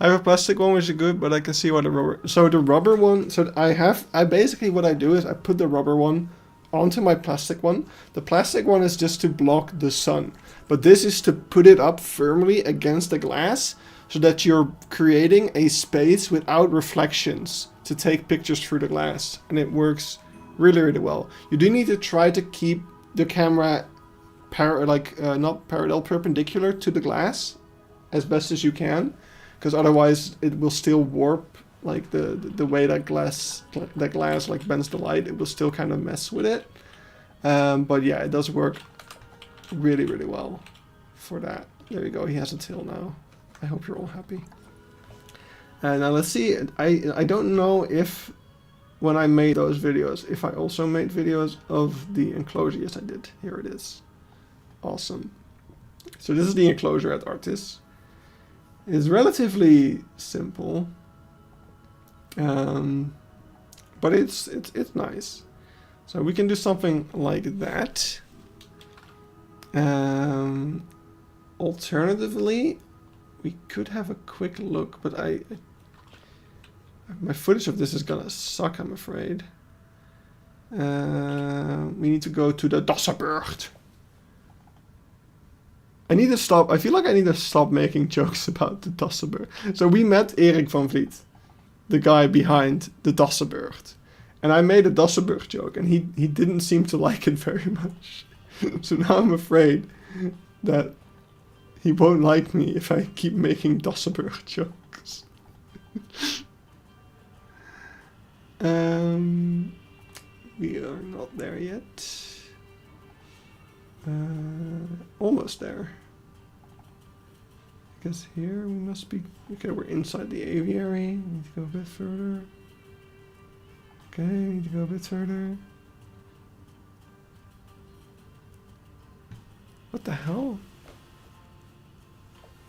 I have a plastic one which is good, but I can see why the rubber... So the rubber one... So I basically what I do is I put the rubber one onto my plastic one. The plastic one is just to block the sun. But this is to put it up firmly against the glass so that you're creating a space without reflections to take pictures through the glass. And it works really, really well. You do need to try to keep the camera not parallel, perpendicular to the glass as best as you can, because otherwise it will still warp like the way that glass like bends the light. It will still kind of mess with it. But yeah, it does work really, really well for that. There we go. He has a tail now. I hope you're all happy. Now let's see. I don't know if when I made those videos, if I also made videos of the enclosure. Yes, I did. Here it is. Awesome. So this is the enclosure at Artis. It's relatively simple, but it's nice. So we can do something like that. Alternatively, we could have a quick look, but my footage of this is gonna suck, I'm afraid. We need to go to the Dassenburg. I need to stop. I feel like I need to stop making jokes about the Dassenburg. So we met Erik van Vliet, the guy behind the Dassenburg. And I made a Dassenburg joke, and he didn't seem to like it very much. So now I'm afraid that he won't like me if I keep making Dassenburg jokes. We are not there yet. Almost there. I guess here we must be. Okay, we're inside the aviary. We need to go a bit further. Okay, we need to go a bit further. What the hell?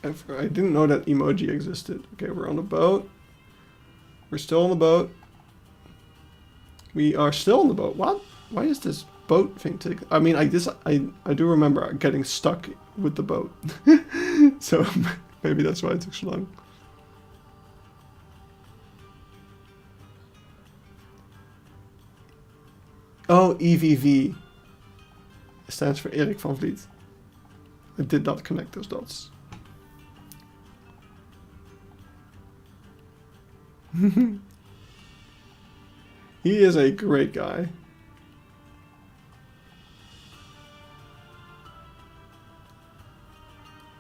I didn't know that emoji existed. Okay, we're on the boat. We're still on the boat. We are still on the boat. What? Why is this boat thing take? I mean, I do remember getting stuck with the boat. So maybe that's why it took so long. Oh, EVV stands for Erik van Vliet. I did not connect those dots. He is a great guy.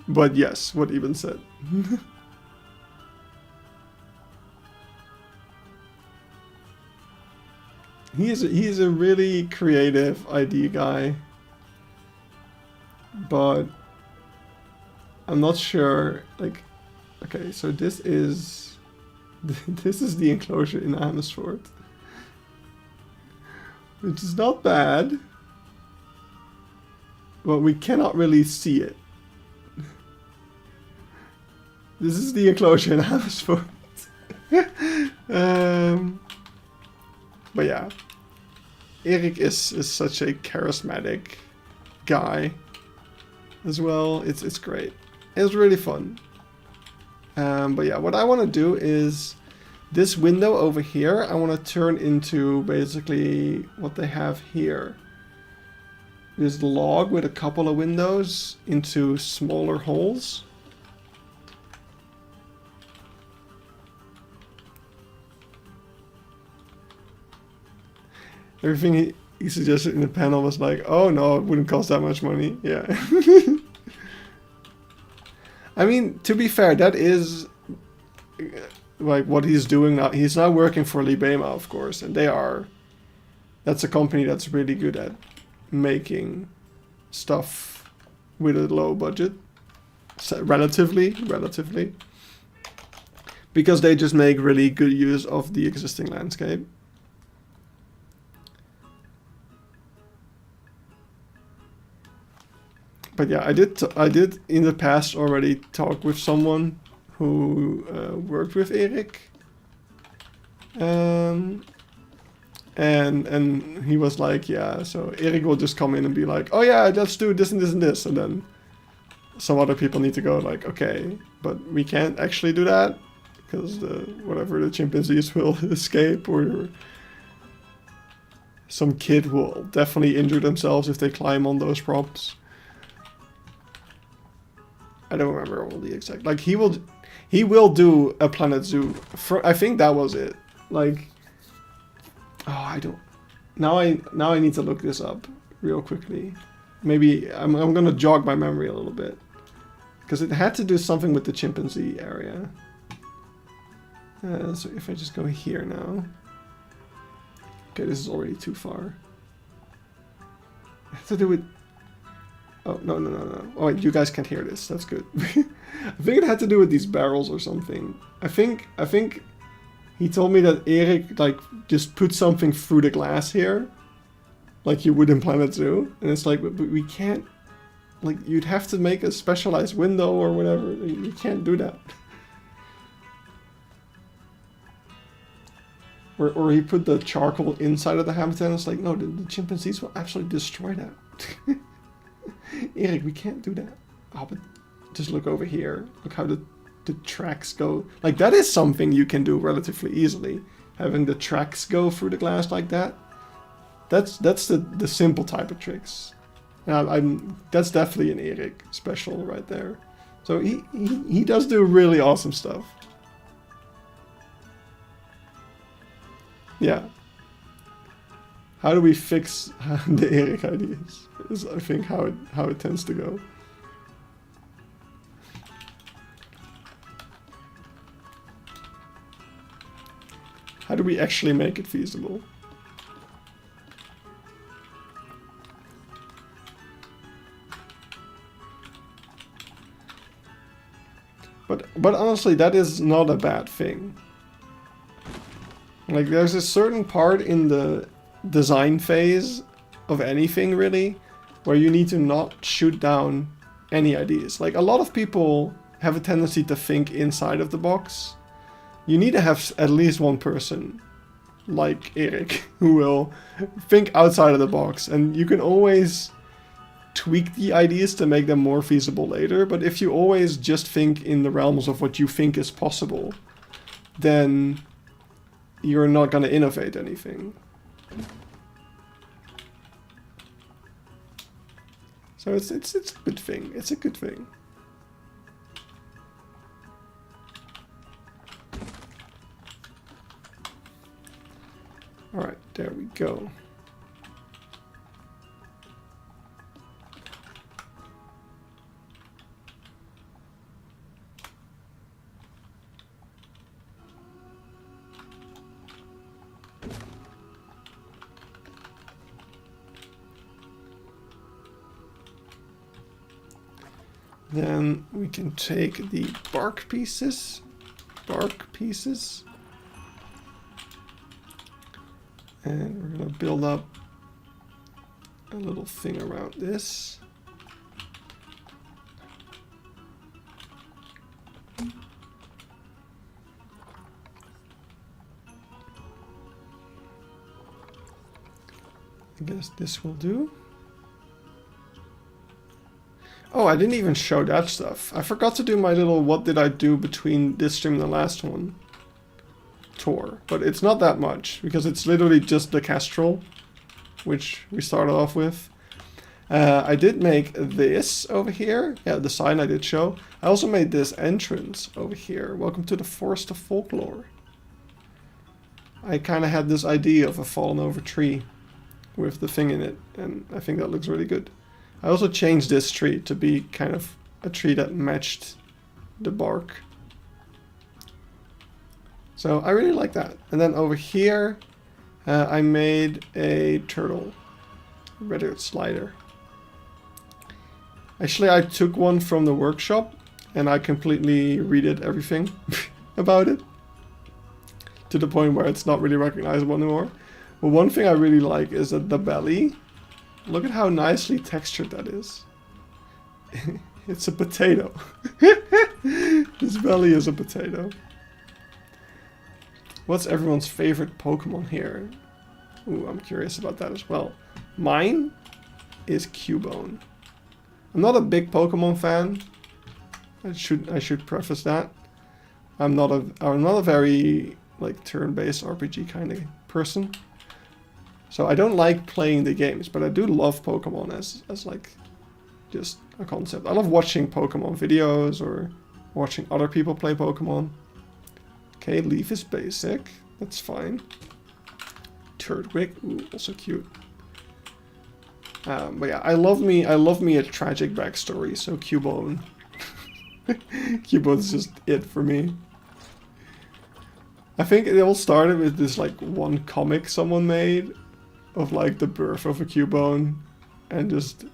But yes, what even said. He is a really creative idea guy. But I'm not sure, like, okay, so this is the enclosure in Amersfoort. Which is not bad. But we cannot really see it. This is the enclosure in Amersfoort. But yeah. Erik is such a charismatic guy as well. It's great. It's really fun. But yeah, what I want to do is this window over here, I want to turn into basically what they have here. This log with a couple of windows into smaller holes. Everything he suggested in the panel was like, oh no, it wouldn't cost that much money. Yeah. I mean, to be fair, that is like what he's doing now. He's now working for Libema, of course, and that's a company that's really good at making stuff with a low budget. So relatively. Because they just make really good use of the existing landscape. But yeah, I did in the past already talk with someone who worked with Erik. And he was like, yeah, so Erik will just come in and be like, oh yeah, let's do this and this and this. And then some other people need to go like, okay, but we can't actually do that because the chimpanzees will escape, or some kid will definitely injure themselves if they climb on those props. I don't remember all the exact, like he will do a Planet Zoo. I think that was it. Like, oh, I don't. Now I need to look this up real quickly. Maybe I'm gonna jog my memory a little bit, because it had to do something with the chimpanzee area. So if I just go here now. Okay, this is already too far. It had to do with. Oh, no. Oh, wait, you guys can't hear this. That's good. I think it had to do with these barrels or something. I think He told me that Erik like just put something through the glass here, like you would in Planet Zoo, and it's like, but we can't. Like, you'd have to make a specialized window or whatever. You can't do that. Or he put the charcoal inside of the habitat, and it's like, no, the chimpanzees will absolutely destroy that. Erik, we can't do that. Oh, but just look over here. Look how the tracks go. Like, that is something you can do relatively easily. Having the tracks go through the glass like that. That's the simple type of tricks. That's definitely an Erik special right there. So he does do really awesome stuff. Yeah. How do we fix the Erik ideas? Is I think how it tends to go. How do we actually make it feasible? But honestly, that is not a bad thing. Like, there's a certain part in the design phase of anything, really, where you need to not shoot down any ideas. Like, a lot of people have a tendency to think inside of the box. You need to have at least one person, like Erik, who will think outside of the box. And you can always tweak the ideas to make them more feasible later, but if you always just think in the realms of what you think is possible, then you're not going to innovate anything. So it's a good thing. It's a good thing. All right, there we go. Then we can take the bark pieces, and we're gonna build up a little thing around this. I guess this will do. Oh, I didn't even show that stuff. I forgot to do my little what did I do between this stream and the last one tour. But it's not that much, because it's literally just the Kestrel, which we started off with. I did make this over here. Yeah, the sign I did show. I also made this entrance over here. Welcome to the Forest of Folklore. I kind of had this idea of a fallen over tree with the thing in it, and I think that looks really good. I also changed this tree to be kind of a tree that matched the bark. So I really like that. And then over here, I made a turtle, red slider. Actually, I took one from the workshop and I completely redid everything about it to the point where it's not really recognizable anymore. But one thing I really like is that the belly, look at how nicely textured that is. It's a potato. This belly is a potato. What's everyone's favorite Pokemon here? Ooh, I'm curious about that as well. Mine is Cubone. I'm not a big Pokemon fan. I should preface that. I'm not a very like turn-based RPG kind of person. So I don't like playing the games, but I do love Pokemon as like just a concept. I love watching Pokemon videos or watching other people play Pokemon. Okay, Leaf is basic. That's fine. Turtwig, ooh, also cute. But yeah, I love me a tragic backstory. So Cubone, Cubone's just it for me. I think it all started with this like one comic someone made of like the birth of a Cubone, and just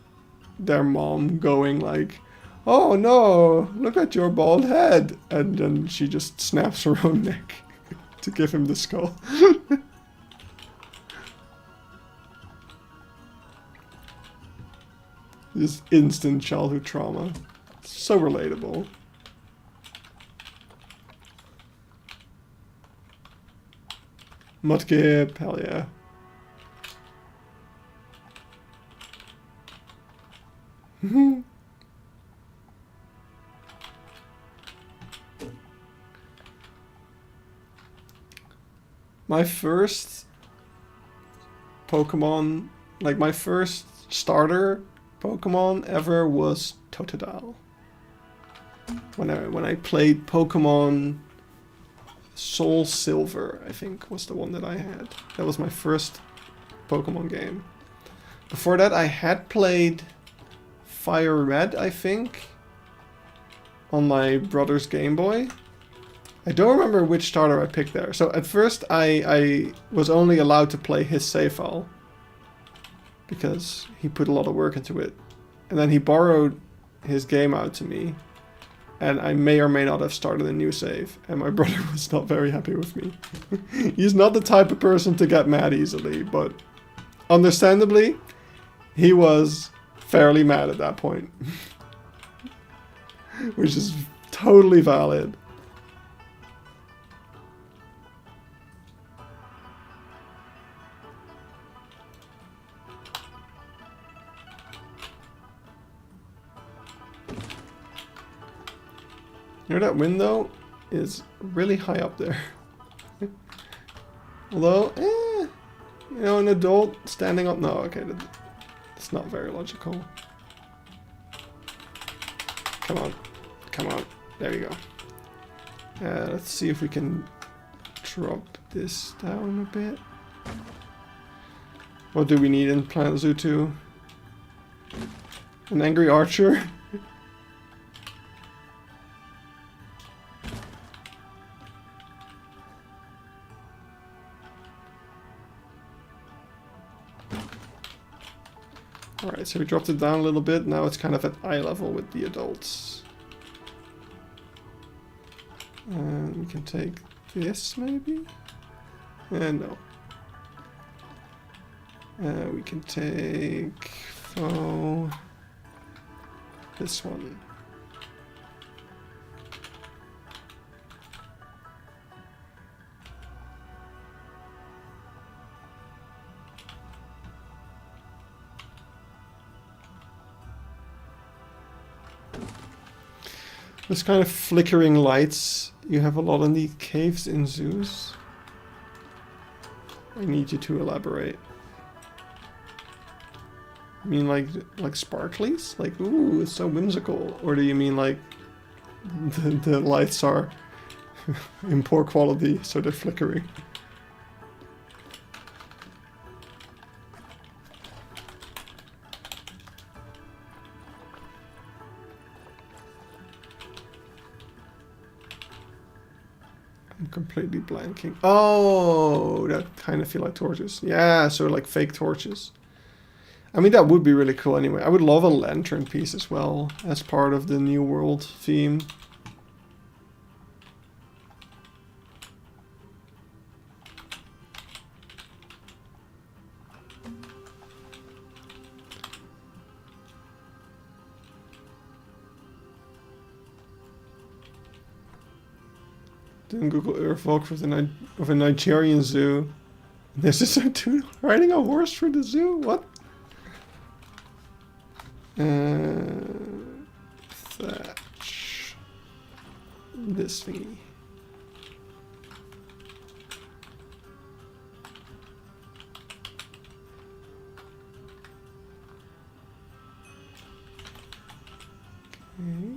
their mom going like, "Oh no, look at your bald head," and then she just snaps her own neck. to give him the skull. This instant childhood trauma. So relatable. Mudkip, hell yeah. My first Pokemon, like my first starter Pokemon ever was Totodile. When I played Pokemon Soul Silver, I think was the one that I had. That was my first Pokemon game. Before that I had played Fire Red, I think, on my brother's Game Boy. I don't remember which starter I picked there. So at first I was only allowed to play his save file because he put a lot of work into it. And then he borrowed his game out to me, and I may or may not have started a new save, and my brother was not very happy with me. He's not the type of person to get mad easily, but understandably, he was fairly mad at that point. Which is totally valid. You know, that window is really high up there. Although, you know, an adult standing up... No, okay, that's not very logical. Come on. Come on. There you go. Let's see if we can drop this down a bit. What do we need in Planet Zoo 2? An angry archer? Alright, so we dropped it down a little bit. Now it's kind of at eye level with the adults. And we can take this, maybe? No. We can take... Oh, this one. This kind of flickering lights, you have a lot in the caves in zoos. I need you to elaborate. You mean like sparklies? Like, ooh, it's so whimsical. Or do you mean like the lights are in poor quality, so they're flickering? I'm completely blanking. Oh, that kind of feel like torches. Yeah, so like fake torches. I mean, that would be really cool anyway. I would love a lantern piece as well as part of the New World theme. Doing Google Earth walk of a Nigerian zoo. This is a dude riding a horse through the zoo? What? Thatch. This thingy. Okay.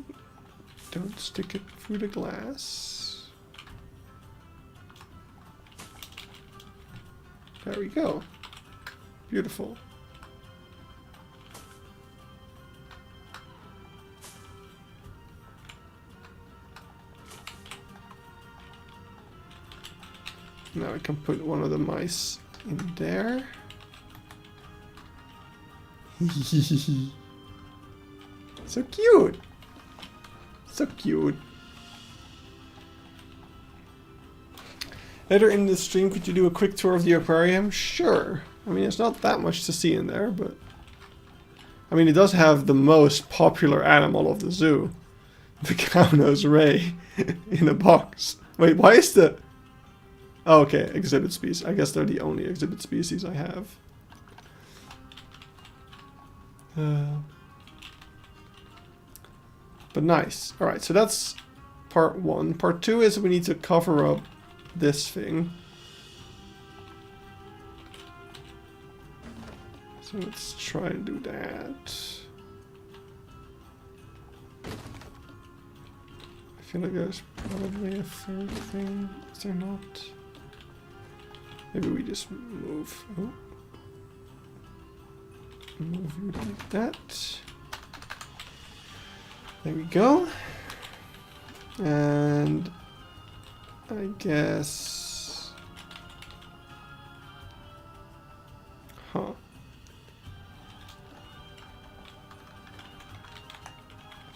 Don't stick it through the glass. There we go. Beautiful. Now I can put one of the mice in there. So cute! So cute. Later in the stream, could you do a quick tour of the aquarium? Sure. I mean, it's not that much to see in there, but... I mean, it does have the most popular animal of the zoo. The cow-nosed ray in a box. Wait, why is the... Oh, okay, exhibit species. I guess they're the only exhibit species I have. But nice. Alright, so that's part 1. Part 2 is we need to cover up this thing. So let's try and do that. I feel like there's probably a third thing. Is there not? Maybe we just move. Oh. Move you like that. There we go. And I guess... Huh.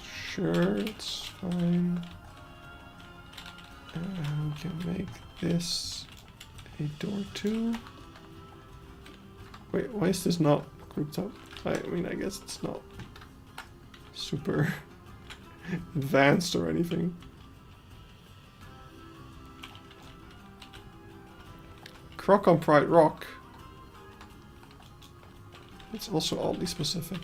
Sure, it's fine. And we can make this a door too. Wait, why is this not grouped up? I mean, I guess it's not super advanced or anything. Croc on Pride Rock. It's also oddly specific.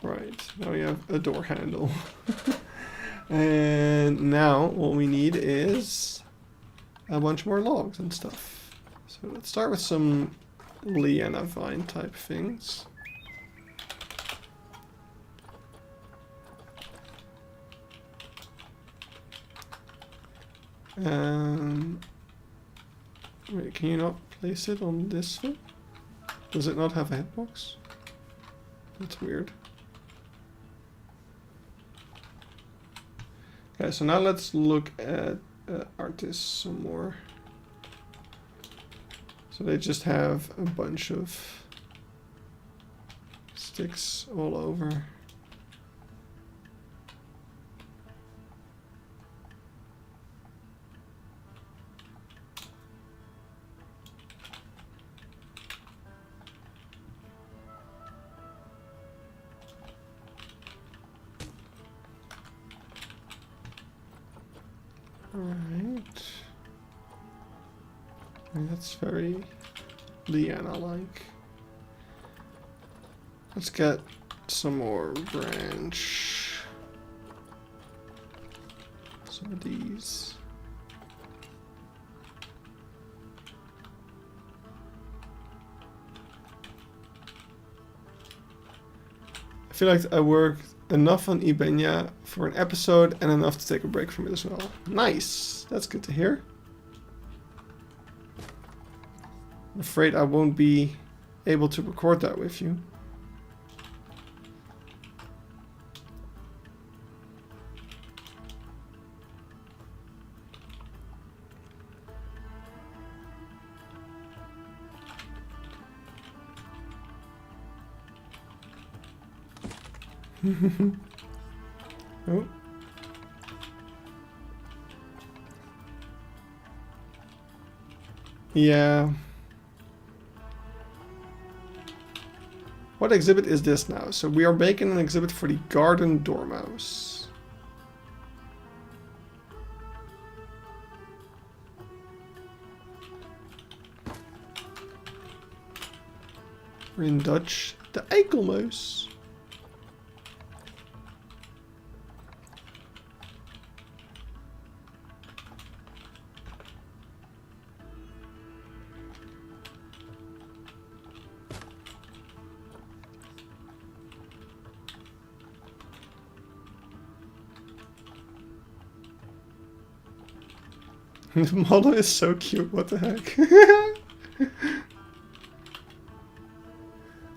Right, now we have a door handle. And now what we need is a bunch more logs and stuff. So let's start with some liana vine type things. Wait, can you not place it on this thing? Does it not have a hitbox? That's weird. Okay, so now let's look at artists some more. So they just have a bunch of sticks all over. Alright. That's very liana-like. Let's get some more branch. Some of these. I feel like I worked enough on Ibenya for an episode and enough to take a break from it as well. Nice! That's good to hear. I'm afraid I won't be able to record that with you. Oh. Yeah. What exhibit is this now? So we are making an exhibit for the garden dormouse. Or in Dutch, the enclosure. The model is so cute, what the heck?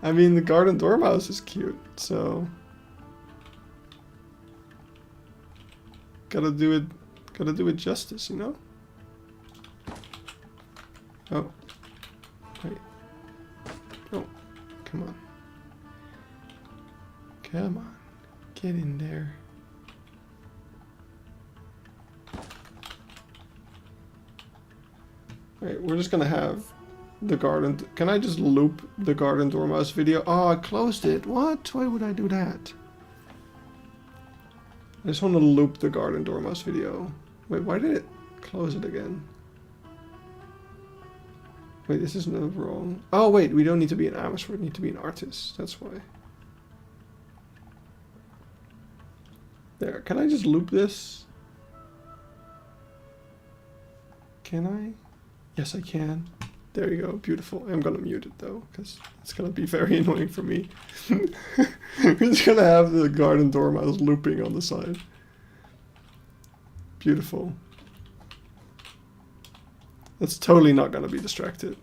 I mean, the garden dormouse is cute, so... Gotta do it justice, you know? Oh. Wait. Oh, come on. Come on. Get in there. Right, we're just gonna have the garden. Can I just loop the garden dormouse video? Oh, I closed it. What? Why would I do that? I just want to loop the garden dormouse video. Wait, why did it close it again? Wait, this is not wrong. Oh, wait, we don't need to be an amateur. We need to be an artist. That's why. There. Can I just loop this? Can I? Yes, I can. There you go. Beautiful. I'm gonna mute it though, because it's gonna be very annoying for me. We're just gonna have the garden dormouse looping on the side. Beautiful. That's totally not gonna be distracted.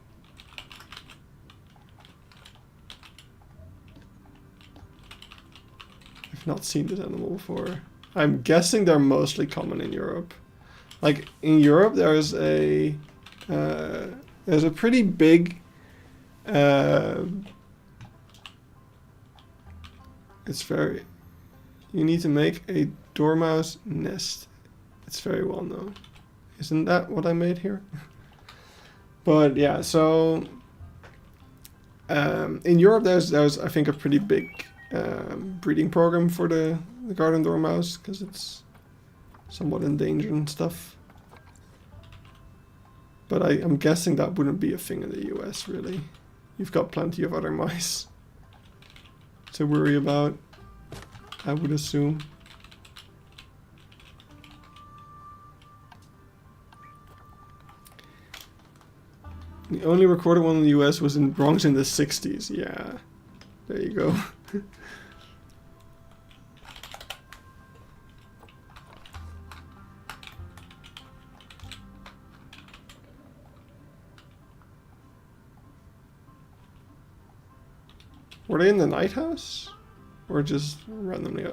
I've not seen this animal before. I'm guessing they're mostly common in Europe. Like in Europe, there's a pretty big. It's very. You need to make a dormouse nest. It's very well known. Isn't that what I made here? But yeah, so in Europe, there's I think a pretty big breeding program for the garden dormouse because it's somewhat endangered and stuff. But I'm guessing that wouldn't be a thing in the US, really. You've got plenty of other mice to worry about, I would assume. The only recorded one in the US was in Bronx in the 60s. Yeah, there you go. Were they in the night house? Or just randomly?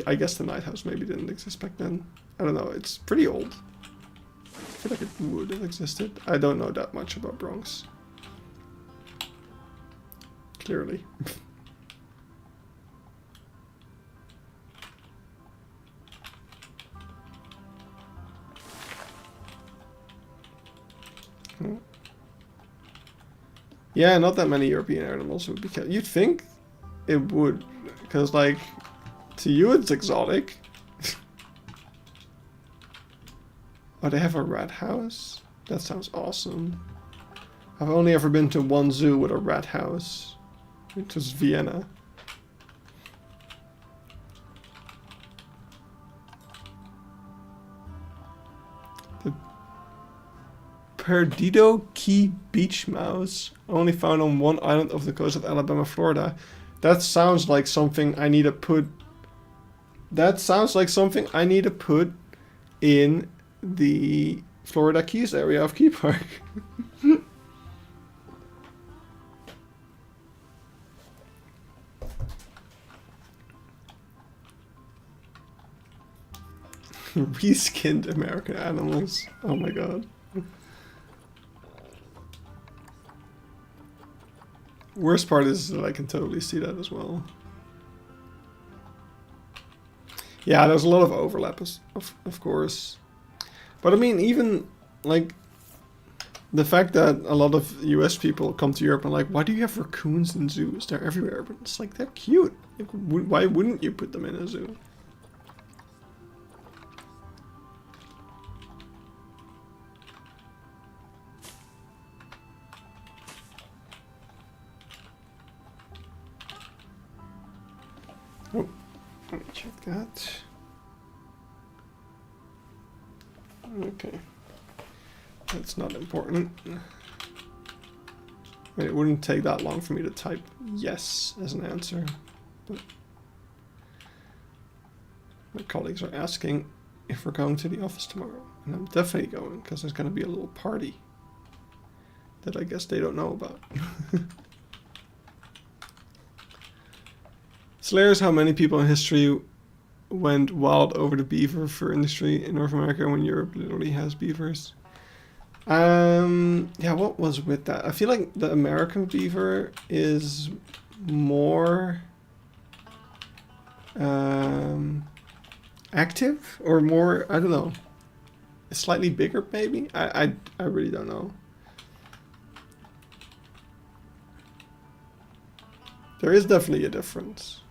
I guess the night house maybe didn't exist back then. I don't know, it's pretty old. I feel like it would have existed. I don't know that much about Bronx. Clearly. Yeah, not that many European animals would be kept. You'd think it would, because like, to you it's exotic. Oh, they have a rat house? That sounds awesome. I've only ever been to one zoo with a rat house, which was Vienna. The Perdido Key Beach Mouse, only found on one island off the coast of Alabama, Florida. That sounds like something I need to put... That sounds like something I need to put in the Florida Keys area of Keypark. Reskinned American animals. Oh my god. Worst part is that I can totally see that as well. Yeah, there's a lot of overlap, of course. But I mean, even, like, the fact that a lot of US people come to Europe and like, why do you have raccoons in zoos? They're everywhere. But it's like, they're cute. Like, why wouldn't you put them in a zoo? Oh, let me check that. Okay. That's not important. I mean, it wouldn't take that long for me to type yes as an answer, but my colleagues are asking if we're going to the office tomorrow, and I'm definitely going because there's going to be a little party that I guess they don't know about. It's hilarious how many people in history went wild over the beaver fur industry in North America when Europe literally has beavers. Yeah, what was with that? I feel like the American beaver is more active or more, I don't know, slightly bigger maybe? I really don't know. There is definitely a difference.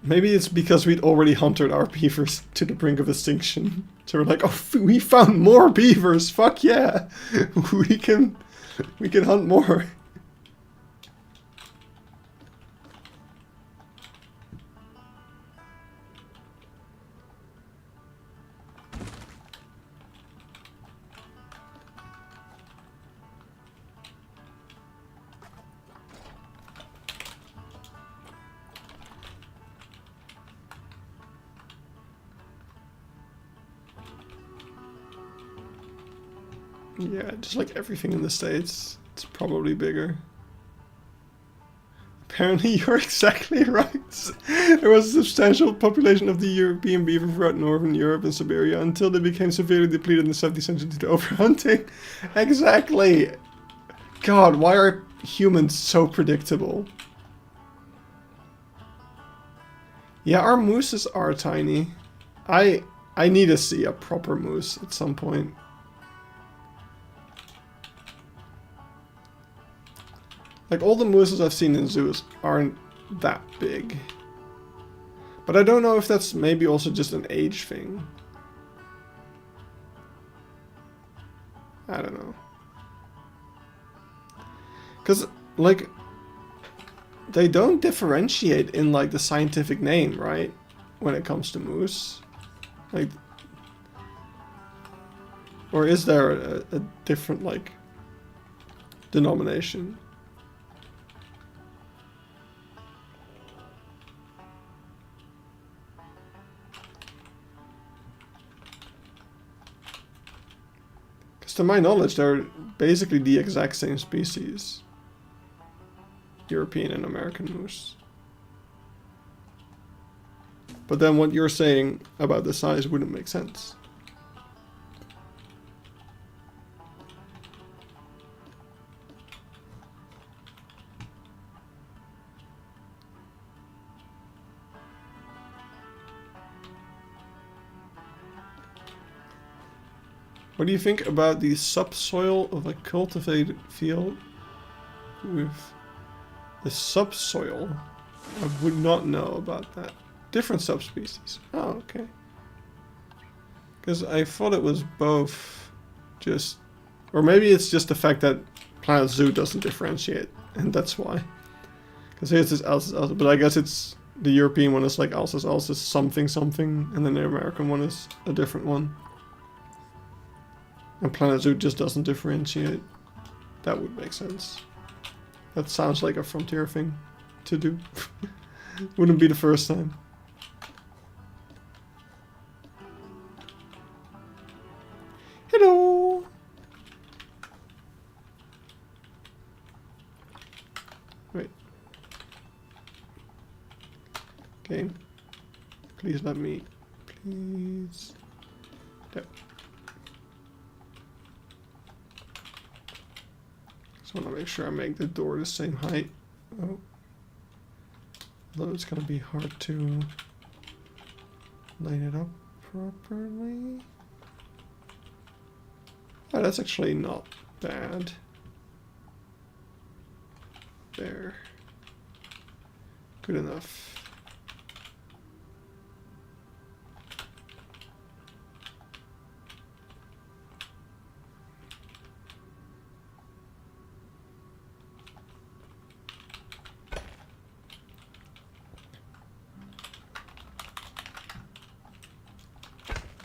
Maybe it's because we'd already hunted our beavers to the brink of extinction. So we're like, oh, we found more beavers. Fuck yeah, we can hunt more. Yeah, just like everything in the States, it's probably bigger. Apparently you're exactly right. There was a substantial population of the European beaver throughout northern Europe and Siberia until they became severely depleted in the 17th century due to overhunting. Exactly. God, why are humans so predictable? Yeah, our mooses are tiny. I need to see a proper moose at some point. Like, all the mooses I've seen in zoos aren't that big. But I don't know if that's maybe also just an age thing. I don't know. Because, like, they don't differentiate in, like, the scientific name, right? When it comes to moose. Like, or is there a different, like, denomination? To my knowledge, they're basically the exact same species. European and American moose. But then what you're saying about the size wouldn't make sense. What do you think about the subsoil of a cultivated field with the subsoil? I would not know about that. Different subspecies. Oh, okay. Because I thought it was both just... Or maybe it's just the fact that Planet Zoo doesn't differentiate, and that's why. Because here's this Alsace, but I guess it's... The European one is like Alsace something something, and then the American one is a different one. And Planet Zoo just doesn't differentiate. That would make sense. That sounds like a Frontier thing to do. Wouldn't be the first time. Hello! Wait. Game. Please let me... Please... There. I want to make sure I make the door the same height. Oh. Although it's going to be hard to line it up properly. Oh, that's actually not bad. There. Good enough.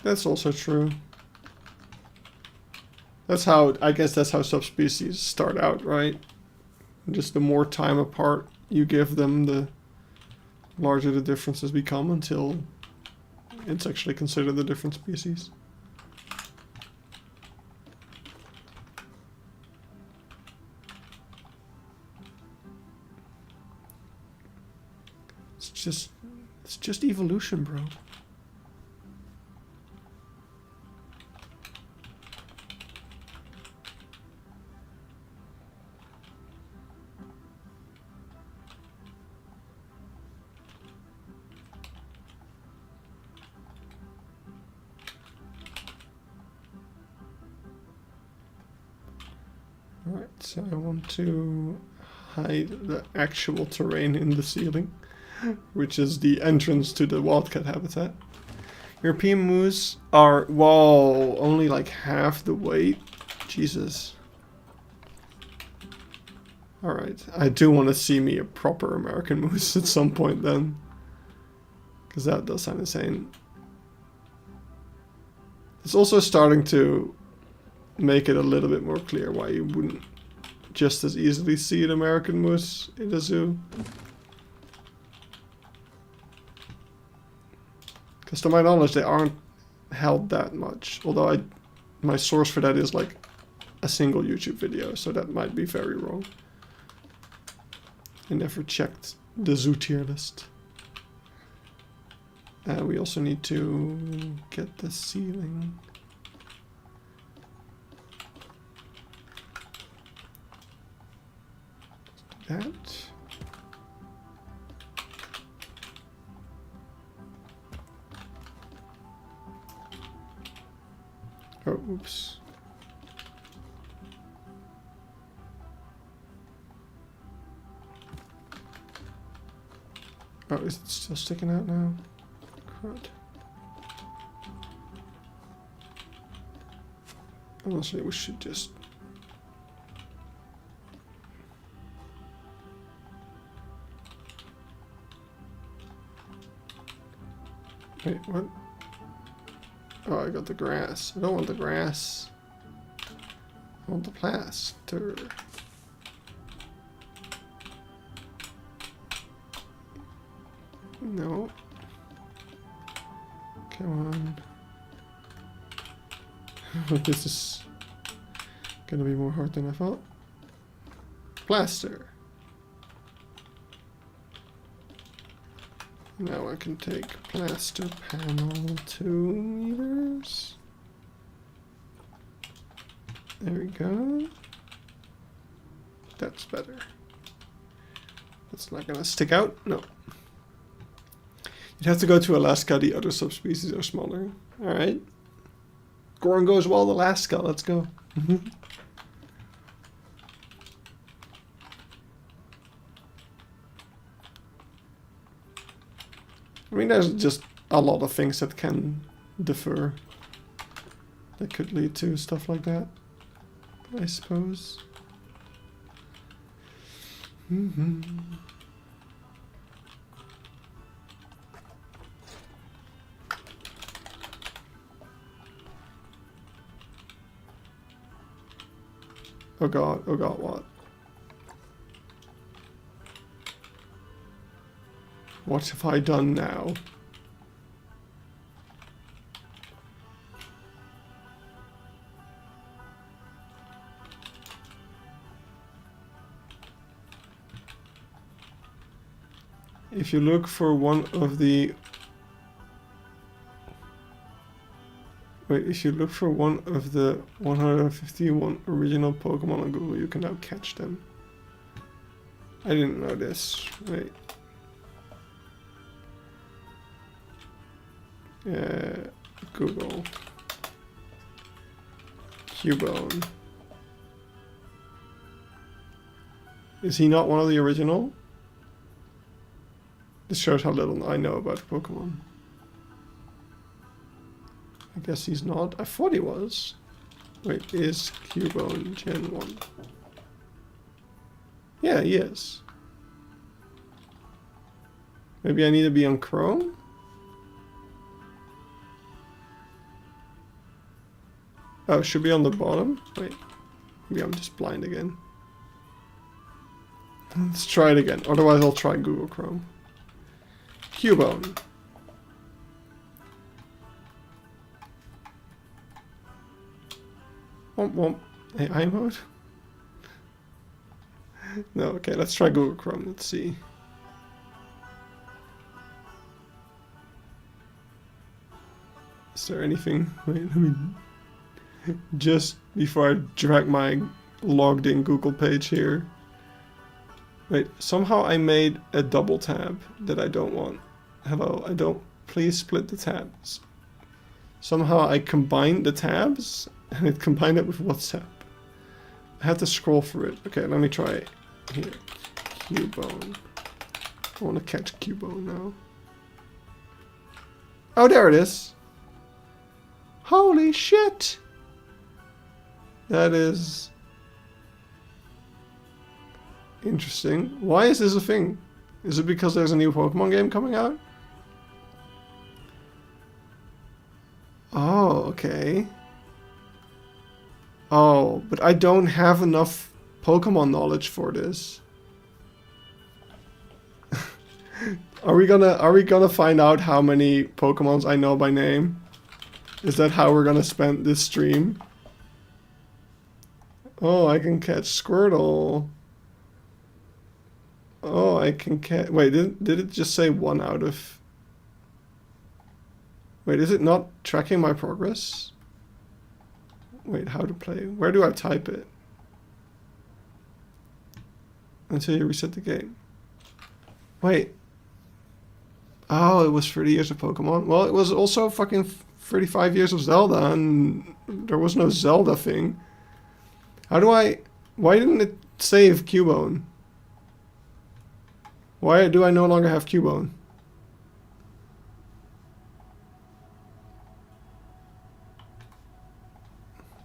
That's also true. That's how, I guess that's how subspecies start out, right? Just the more time apart you give them, the larger the differences become until it's actually considered a different species. It's just evolution, bro. Alright, so I want to hide the actual terrain in the ceiling, which is the entrance to the wildcat habitat. European moose are, whoa, only like half the weight. Jesus. Alright, I do want to see me a proper American moose at some point then. Because that does sound insane. It's also starting to make it a little bit more clear why you wouldn't just as easily see an American moose in a zoo. Because to my knowledge they aren't held that much. Although my source for that is like a single YouTube video, so that might be very wrong. I never checked the zoo tier list. We also need to get the ceiling. That. Oh, oops. Oh, is it still sticking out now? Crud. Honestly, we should just... Wait, what? Oh, I got the grass. I don't want the grass. I want the plaster. No. Come on. This is gonna be more hard than I thought. Plaster. Now I can take plaster panel 2 meters. There we go. That's better. That's not gonna stick out. No. You'd have to go to Alaska. The other subspecies are smaller. Alright. Goran goes wild Alaska. Let's go. I mean, there's just a lot of things that can differ. That could lead to stuff like that, I suppose. Oh god, what? What have I done now? If you look for one of the... Wait, if you look for one of the 151 original Pokemon on Google, you can now catch them. I didn't know this. Wait. Google. Cubone. Is he not one of the original? This shows how little I know about Pokemon. I guess he's not. I thought he was. Wait, is Cubone Gen 1? Yeah, he is. Maybe I need to be on Chrome? Oh, should be on the bottom? Wait. Maybe I'm just blind again. Let's try it again. Otherwise I'll try Google Chrome. Cubone. Womp womp. AI mode? No, okay, let's try Google Chrome. Let's see. Is there anything? Wait, let me... Just before I drag my logged in Google page here. Wait, somehow I made a double tab that I don't want. Hello, I don't... Please split the tabs. Somehow I combined the tabs and it combined it with WhatsApp. I had to scroll through it. Okay, let me try it here. Cubone. I want to catch Cubone now. Oh, there it is. Holy shit! That is interesting. Why is this a thing? Is it because there's a new Pokemon game coming out? Oh, okay. Oh, but I don't have enough Pokemon knowledge for this. Are we gonna find out how many Pokemons I know by name? Is that how we're gonna spend this stream? Oh, I can catch Squirtle. Oh, I can catch... Wait, did it just say 1 out of... Wait, is it not tracking my progress? Wait, how to play? Where do I type it? Until you reset the game. Wait. Oh, it was 30 years of Pokemon. Well, it was also fucking 35 years of Zelda, and there was no Zelda thing. How do I... Why didn't it save Cubone? Why do I no longer have Cubone?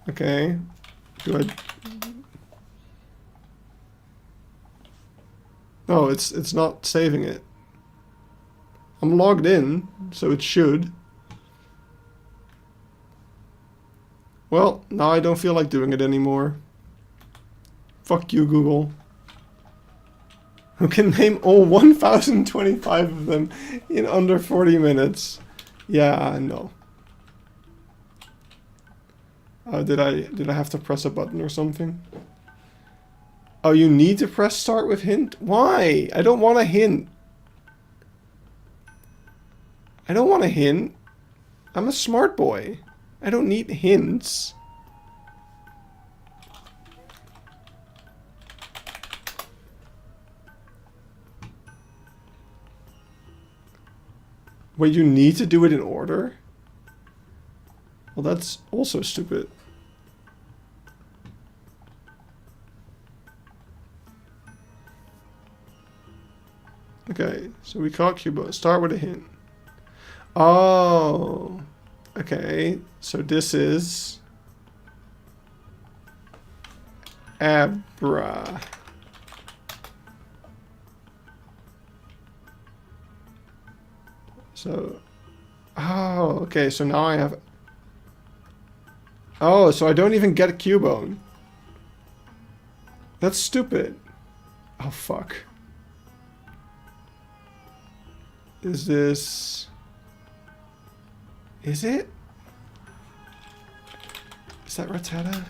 Okay. Do I... No, it's not saving it. I'm logged in, so it should. Well, now I don't feel like doing it anymore. Fuck you, Google. Who can name all 1,025 of them in under 40 minutes? Yeah, no. Did I have to press a button or something? Oh, you need to press start with hint? Why? I don't want a hint. I don't want a hint. I'm a smart boy. I don't need hints. Wait, you need to do it in order? Well, that's also stupid. Okay, so we caught Cubone. Start with a hint. Oh, okay. So this is Abra. So, oh, okay. So now I have. Oh, so I don't even get a Cubone. That's stupid. Oh, fuck. Is this... Is it? Is that Rattata?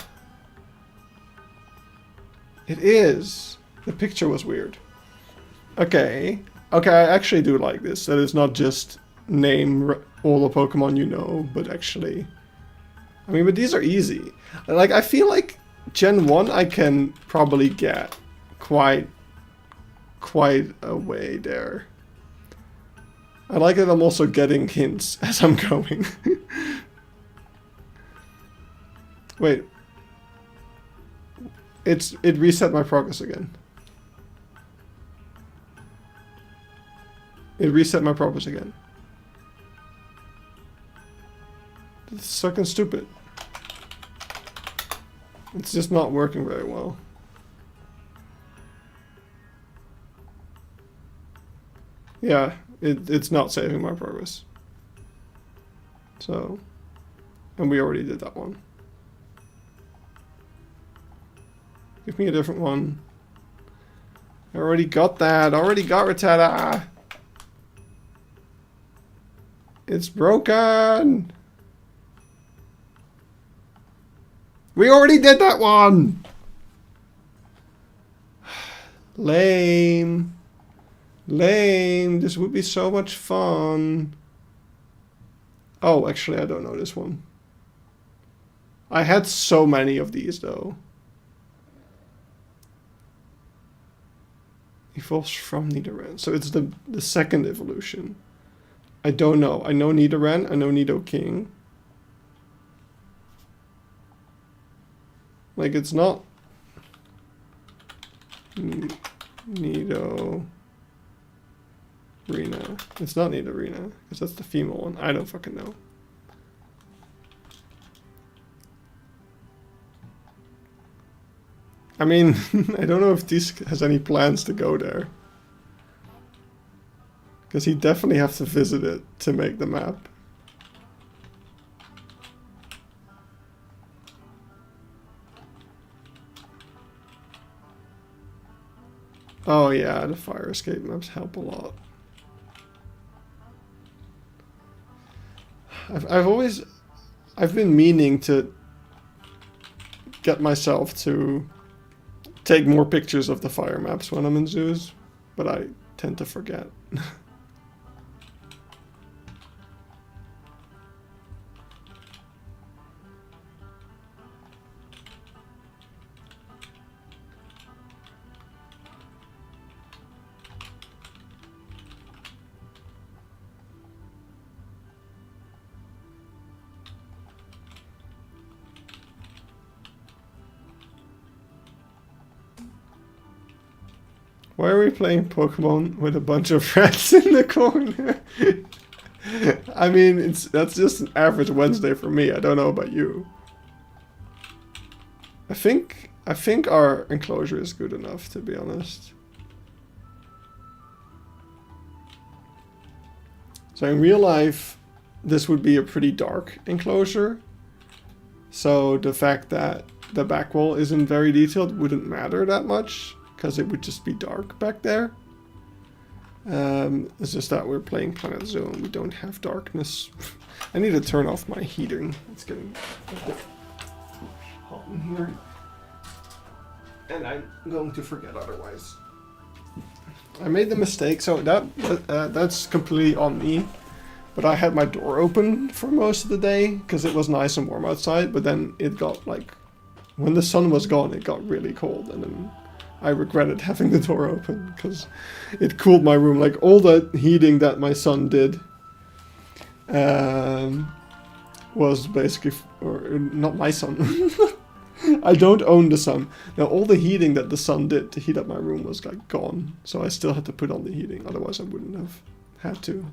It is. The picture was weird. Okay. Okay, I actually do like this. That it's not just name all the Pokemon you know, but actually... I mean, but these are easy. Like, I feel like Gen 1 I can probably get quite a way there. I like that I'm also getting hints as I'm going. Wait. It reset my progress again. It reset my progress again. It's fucking stupid. It's just not working very well. Yeah, it's not saving my progress. So, and we already did that one. Give me a different one. I already got that. I already got Rattata. It's broken. We already did that one. Lame. Lame. This would be so much fun. Oh, actually, I don't know this one. I had so many of these, though. Evolves from Nidoran. So it's the second evolution. I don't know. I know Nidoran. I know Nidoking. Like, it's not... Nidorina. It's not Nidorina, because that's the female one. I don't fucking know. I mean, I don't know if Tisk has any plans to go there. Because he definitely has to visit it to make the map. Oh yeah, the fire escape maps help a lot. I've been meaning to get myself to take more pictures of the fire maps when I'm in zoos, but I tend to forget. Why are we playing Pokemon with a bunch of rats in the corner? I mean, that's just an average Wednesday for me. I don't know about you. I think our enclosure is good enough, to be honest. So in real life, this would be a pretty dark enclosure. So the fact that the back wall isn't very detailed wouldn't matter that much, because it would just be dark back there. It's just that we're playing Planet Zoo and we don't have darkness. I need to turn off my heating. It's getting a bit hot in here. And I'm going to forget otherwise. I made the mistake, so that's completely on me. But I had my door open for most of the day because it was nice and warm outside, but then it got like, when the sun was gone, it got really cold, and then I regretted having the door open because it cooled my room. Like all the heating that my son did was basically, or not my son. I don't own the sun. Now all the heating that the sun did to heat up my room was like gone. So I still had to put on the heating. Otherwise I wouldn't have had to.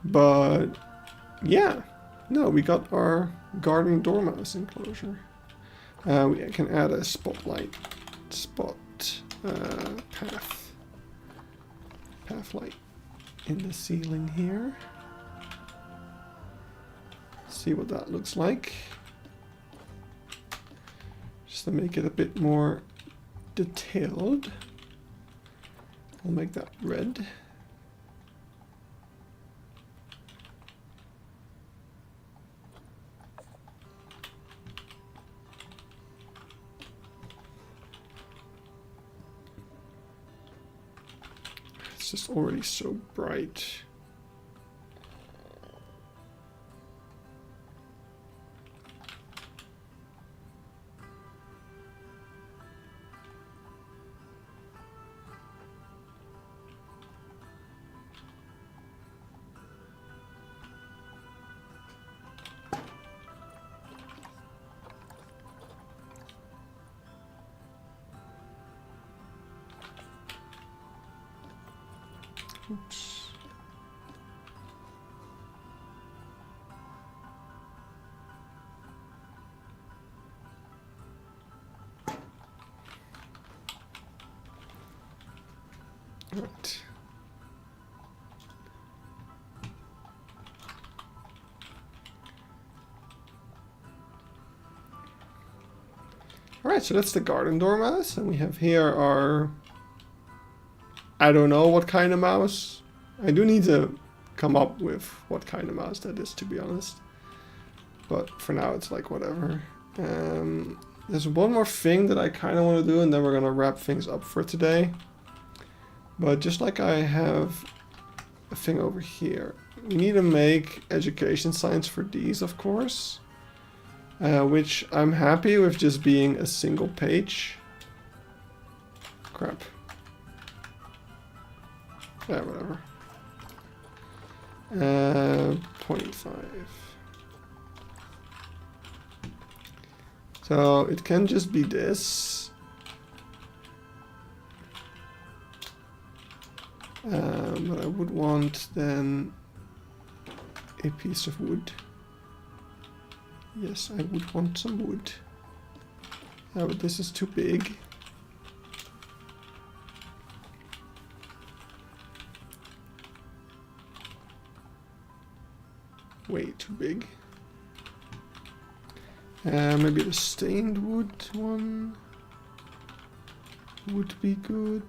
But yeah. No, we got our garden dormouse enclosure. We can add a spotlight, path light in the ceiling here. See what that looks like. Just to make it a bit more detailed. I'll make that red. It's just already so bright. Oops. Right. Alright, so that's the garden dormouse, and we have here our, I don't know what kind of mouse. I do need to come up with what kind of mouse that is, to be honest. But for now it's like whatever. There's one more thing that I kind of want to do, and then we're going to wrap things up for today. But just like I have a thing over here, we need to make education signs for these, of course. Which I'm happy with just being a single page. Crap. Yeah, whatever. 0.5. So it can just be this. But I would want then a piece of wood. Yes, I would want some wood. But this is too big. Way too big. Maybe the stained wood one would be good.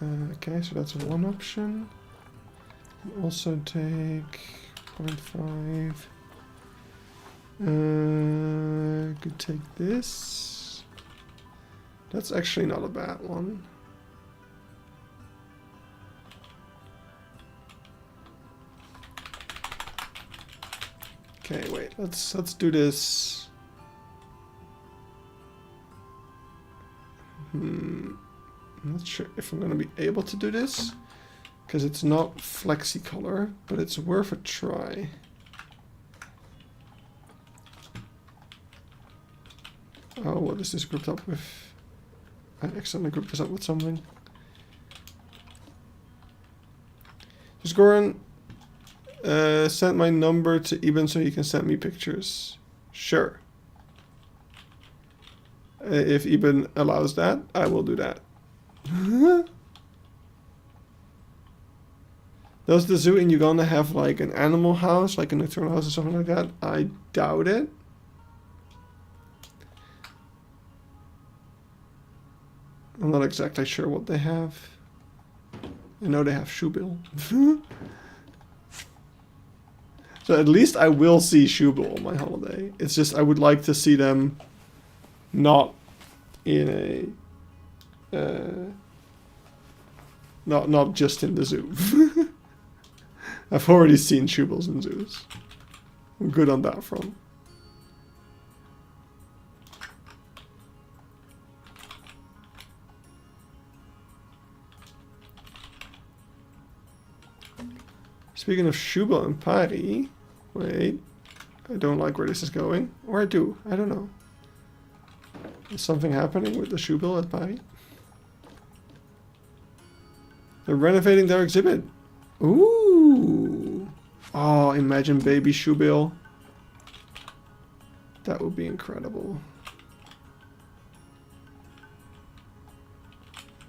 Okay, so that's one option. Also take 0.5. Could take this. That's actually not a bad one. Okay, wait. Let's do this. I'm not sure if I'm gonna be able to do this, because it's not flexi color, but it's worth a try. Oh, what is this grouped up with? I accidentally grouped this up with something. Just Goran, send my number to Eben so he can send me pictures. Sure. If Eben allows that, I will do that. Does the zoo in Uganda have like an animal house, like a nocturnal house or something like that? I doubt it. I'm not exactly sure what they have. I know they have Shoebill. So at least I will see Shoebill on my holiday. It's just I would like to see them not in a... not just in the zoo. I've already seen Shoebills in zoos. I'm good on that front. Speaking of Shoebill and Pari, wait, I don't like where this is going. Or I do, I don't know. Is something happening with the Shoebill at Pari? They're renovating their exhibit. Ooh. Oh, imagine baby Shoebill. That would be incredible.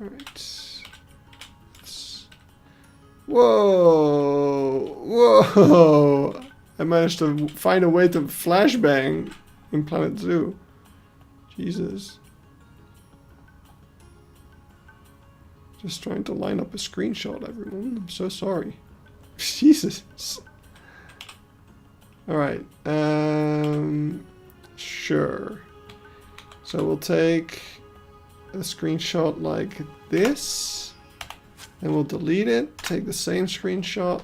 Alright. Whoa! Whoa! I managed to find a way to flashbang in Planet Zoo. Jesus. Just trying to line up a screenshot, everyone. I'm so sorry. Jesus. Alright. Sure. So we'll take a screenshot like this. And we'll delete it, take the same screenshot,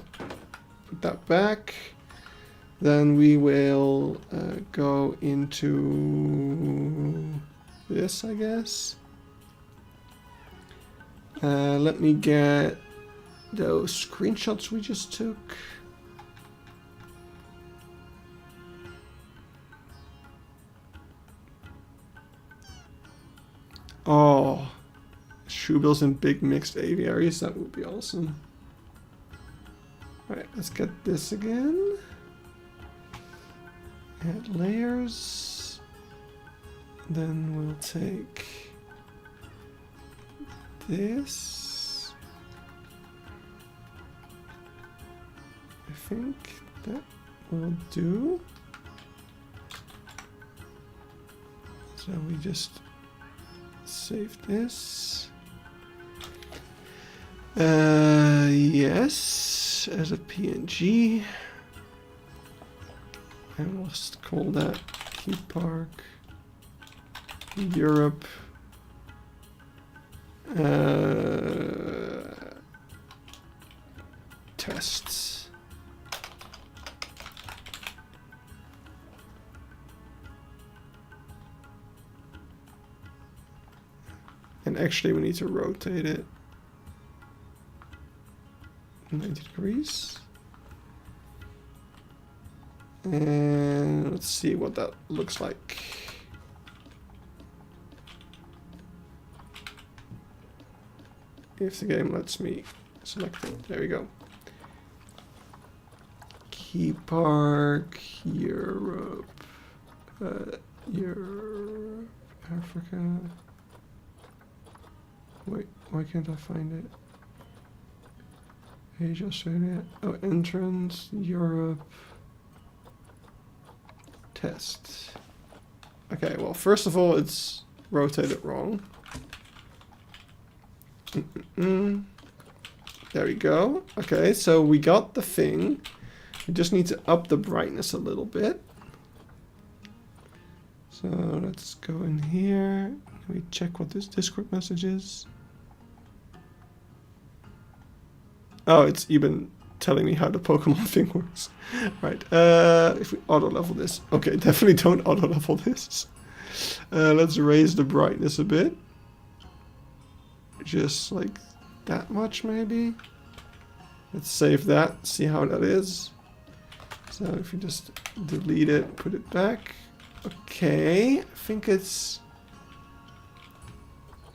put that back. Then we will go into this, I guess. Let me get those screenshots we just took. Oh. Shoebills and big mixed aviaries, that would be awesome. Alright, let's get this again. Add layers. Then we'll take this. I think that will do. So we just save this. Yes, as a PNG. And we'll just call that Keypark Europe. Tests. And actually we need to rotate it 90 degrees. And let's see what that looks like. If the game lets me select it. There we go. Keypark, Europe, Europe, Africa. Wait, why can't I find it? Asia, Australia. Oh, entrance, Europe. Test. Okay, well, first of all, it's rotated wrong. There we go. Okay, so we got the thing. We just need to up the brightness a little bit. So let's go in here. Let me check what this Discord message is. Oh, it's even telling me how the Pokemon thing works. Right, if we auto-level this. Okay, definitely don't auto-level this. Let's raise the brightness a bit. Just like that much, maybe. Let's save that, see how that is. So if you just delete it, put it back. Okay, I think it's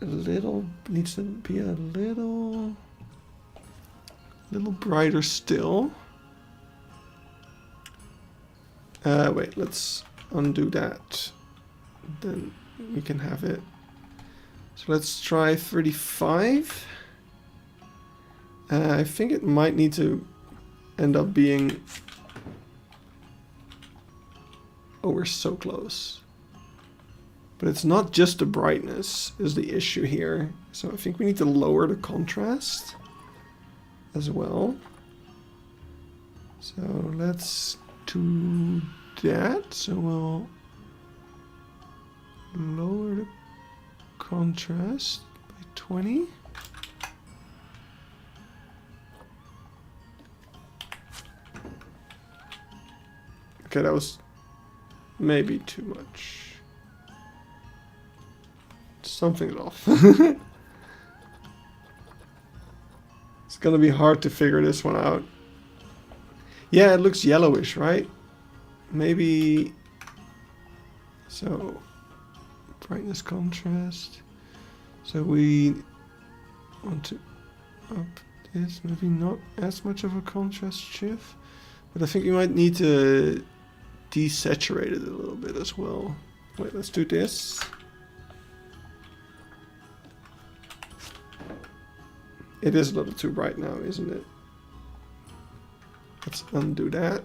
a little, needs to be a little brighter still. Wait, let's undo that. Then we can have it. So let's try 35. I think it might need to end up being... Oh, we're so close. But it's not just the brightness is the issue here. So I think we need to lower the contrast as well. So let's do that. So we'll lower the contrast by 20. Okay, that was maybe too much. Something's off. It's gonna be hard to figure this one out. Yeah, it looks yellowish, right? Maybe... So... brightness contrast. So we want to up this. Maybe not as much of a contrast shift. But I think you might need to desaturate it a little bit as well. Wait, let's do this. It is a little too bright now, isn't it? Let's undo that.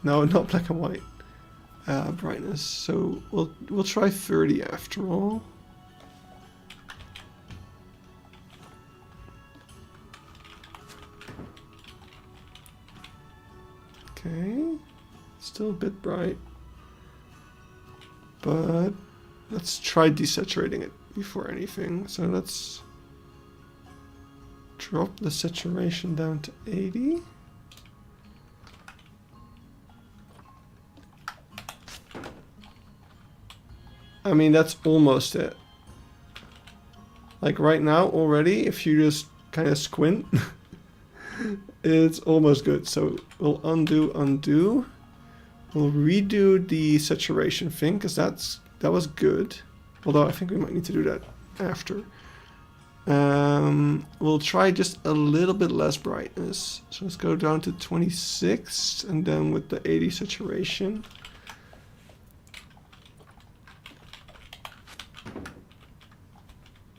No, not black and white. Brightness. So we'll try 30 after all. Okay, still a bit bright, but let's try desaturating it before anything. So let's drop the saturation down to 80. I mean, that's almost it. Like right now already, if you just kind of squint, it's almost good. So we'll undo. We'll redo the saturation thing, because that was good. Although I think we might need to do that after. We'll try just a little bit less brightness. So let's go down to 26, and then with the 80 saturation.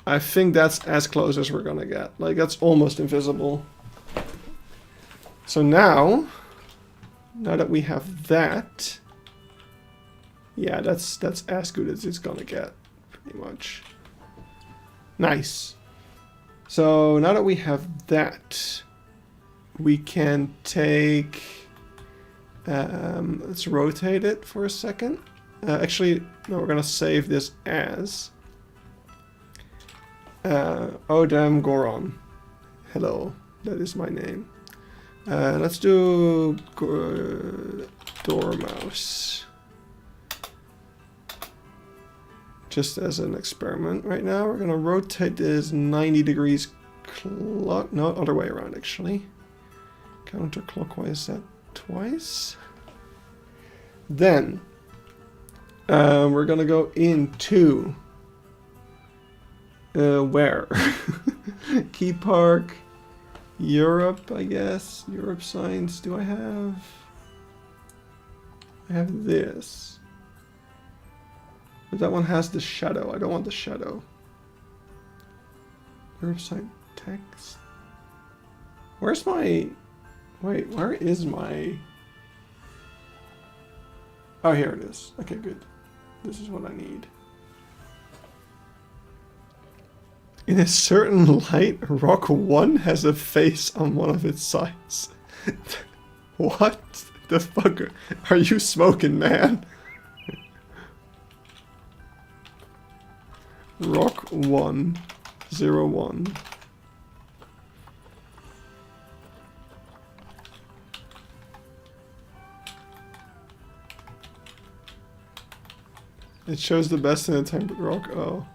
I think that's as close as we're gonna get. Like, that's almost invisible. So now that we have that, yeah, that's as good as it's gonna get, pretty much. Nice. So now that we have that, we can take, let's rotate it for a second. Actually, no, we're gonna save this as Odam Goron. Hello, that is my name. Let's do dormouse. Just as an experiment right now, we're gonna rotate this 90 degrees no, other way around actually. Counterclockwise that twice. Then we're gonna go into where? Keypark, Europe, I guess. Europe signs. Do I have? I have this. But that one has the shadow. I don't want the shadow. Europe sign text. Where's my? Wait, where is my? Oh, here it is. Okay, good. This is what I need. In a certain light, rock 1 has a face on one of its sides. What the fuck are you smoking, man? Rock 1, 01. It shows the best in a tempered rock. Oh.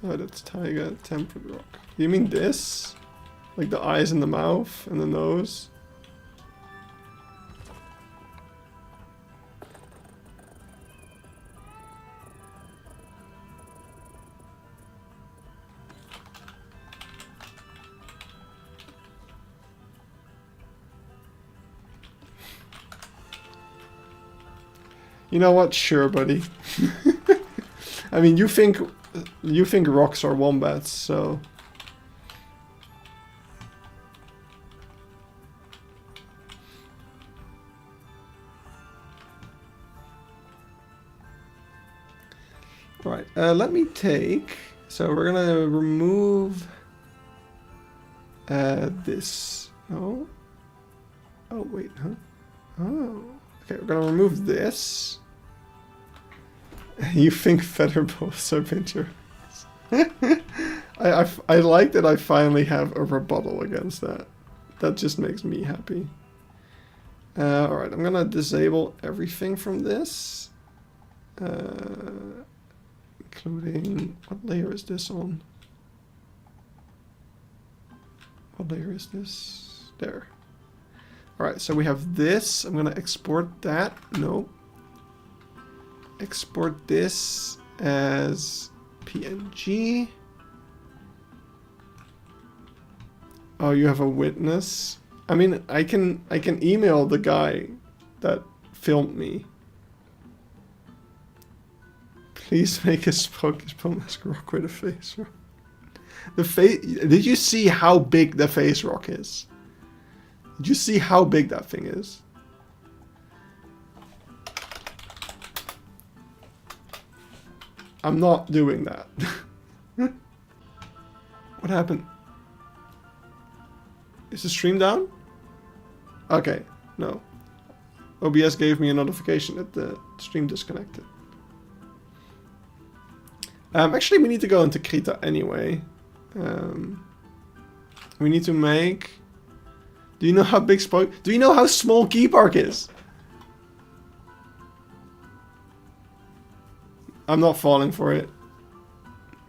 Oh, that's taiga tempered rock. You mean this? Like the eyes and the mouth and the nose? You know what? Sure, buddy. I mean, you think rocks are wombats, so... Alright, let me take... So we're gonna remove... this. No? Oh, wait, huh? Oh. Okay, we're gonna remove this. You think feather boas are dangerous? I like that I finally have a rebuttal against that. That just makes me happy. Alright, I'm gonna disable everything from this. Including... What layer is this on? What layer is this? There. Alright, so we have this. I'm gonna export that. Nope. Export this as PNG. Oh, you have a witness? I mean, I can email the guy that filmed me. Please make a focus mask rock with a face rock. The face. Did you see how big the face rock is? Did you see how big that thing is? I'm not doing that. What happened? Is the stream down? Okay, no. OBS gave me a notification that the stream disconnected. Actually, we need to go into Krita anyway. We need to make... Do you know how big Do you know how small Keypark is? I'm not falling for it.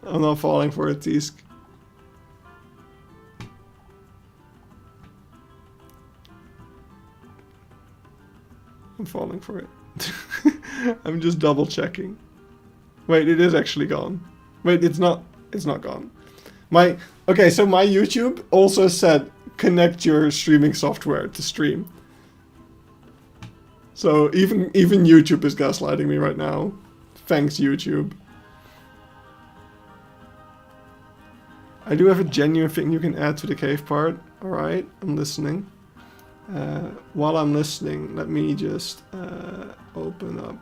I'm not falling for it, Tisk. I'm falling for it. I'm just double checking. Wait, it is actually gone. Wait, it's not gone. Okay, so my YouTube also said connect your streaming software to stream. So even YouTube is gaslighting me right now. Thanks, YouTube. I do have a genuine thing you can add to the cave part. Alright, I'm listening. While I'm listening, let me just open up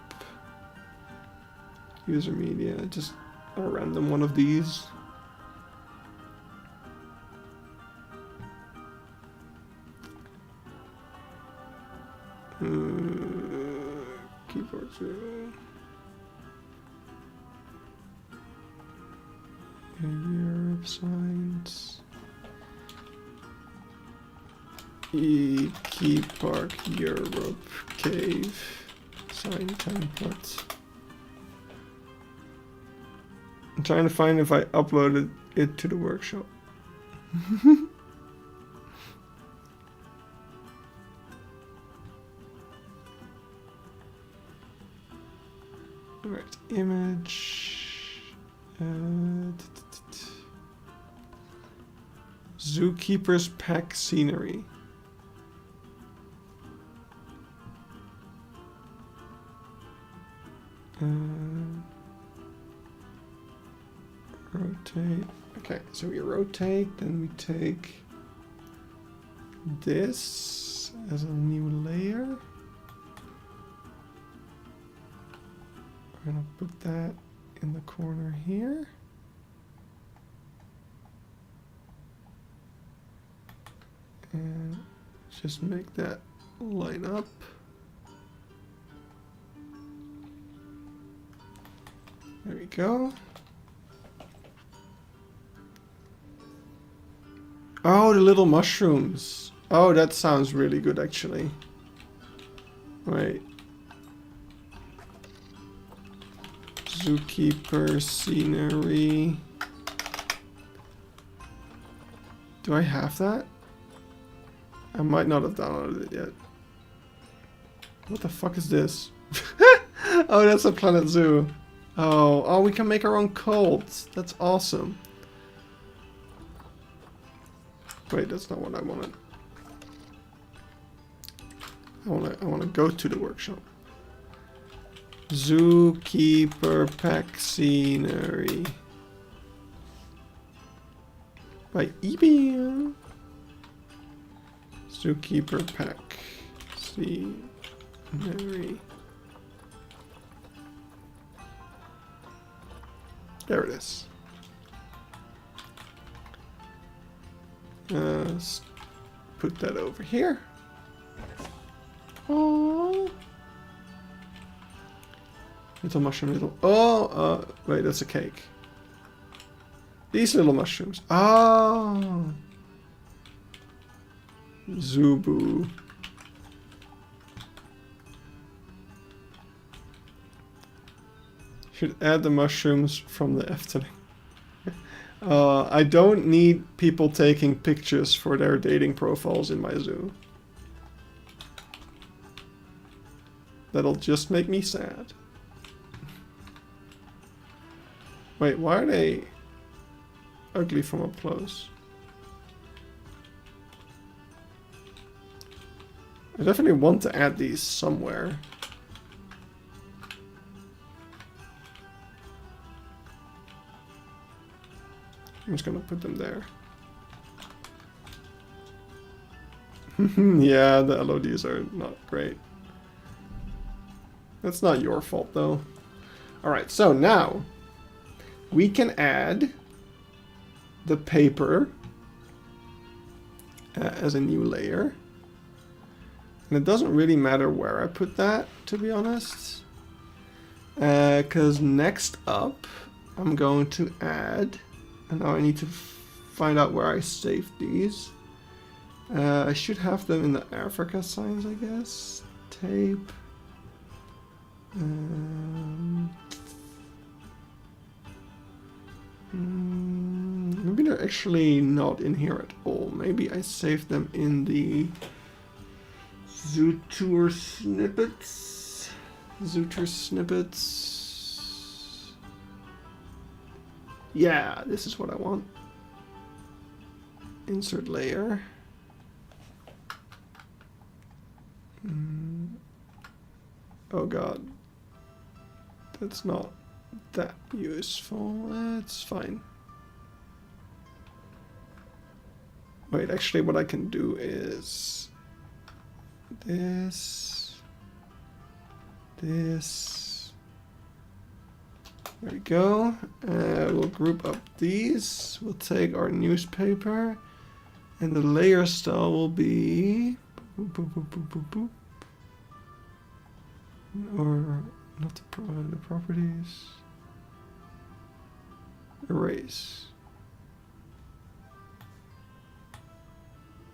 user media, just a random one of these. Keyboard 0. Europe signs. Keypark Europe cave sign template. I'm trying to find if I uploaded it to the workshop. Alright, image. Zookeeper's pack scenery. Rotate. Okay, so we rotate, then we take this as a new layer. We're gonna put that in the corner here. And just make that line up. There we go. Oh, the little mushrooms. Oh, that sounds really good, actually. Wait. Zookeeper scenery. Do I have that? I might not have downloaded it yet. What the fuck is this? Oh, that's a Planet Zoo. Oh, we can make our own cults. That's awesome. Wait, that's not what I wanted. I wanna go to the workshop. Zookeeper pack scenery by eBay. Zookeeper pack scenery. There it is. Let's put that over here. Oh, little mushroom, little. Oh, wait, that's a cake. These little mushrooms. Oh, Zubu. Should add the mushrooms from the Efteling. I don't need people taking pictures for their dating profiles in my zoo. That'll just make me sad. Wait, why are they ugly from up close? I definitely want to add these somewhere. I'm just gonna put them there. Yeah, the LODs are not great. That's not your fault though. Alright, so now we can add the paper as a new layer. And it doesn't really matter where I put that, to be honest. Because next up, I'm going to add... And now I need to find out where I saved these. I should have them in the Africa signs, I guess. Tape. Maybe they're actually not in here at all. Maybe I saved them in the Zoo Tour snippets. Zoo Tour snippets. Yeah, this is what I want. Insert layer. Oh god. That's not that useful. That's fine. Wait, actually what I can do is this. There we go. We'll group up these. We'll take our newspaper, and the layer style will be boop, boop, boop, boop, boop, boop. Or not the properties. Erase.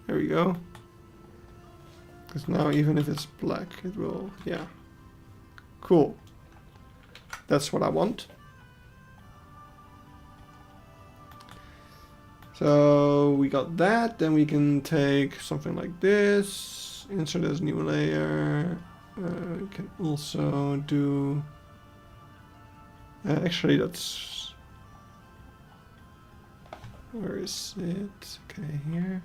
There we go. Because now even if it's black, it will, yeah. Cool. That's what I want. So we got that, then we can take something like this, insert as new layer. We can also do, actually that's, where is it? Okay, here.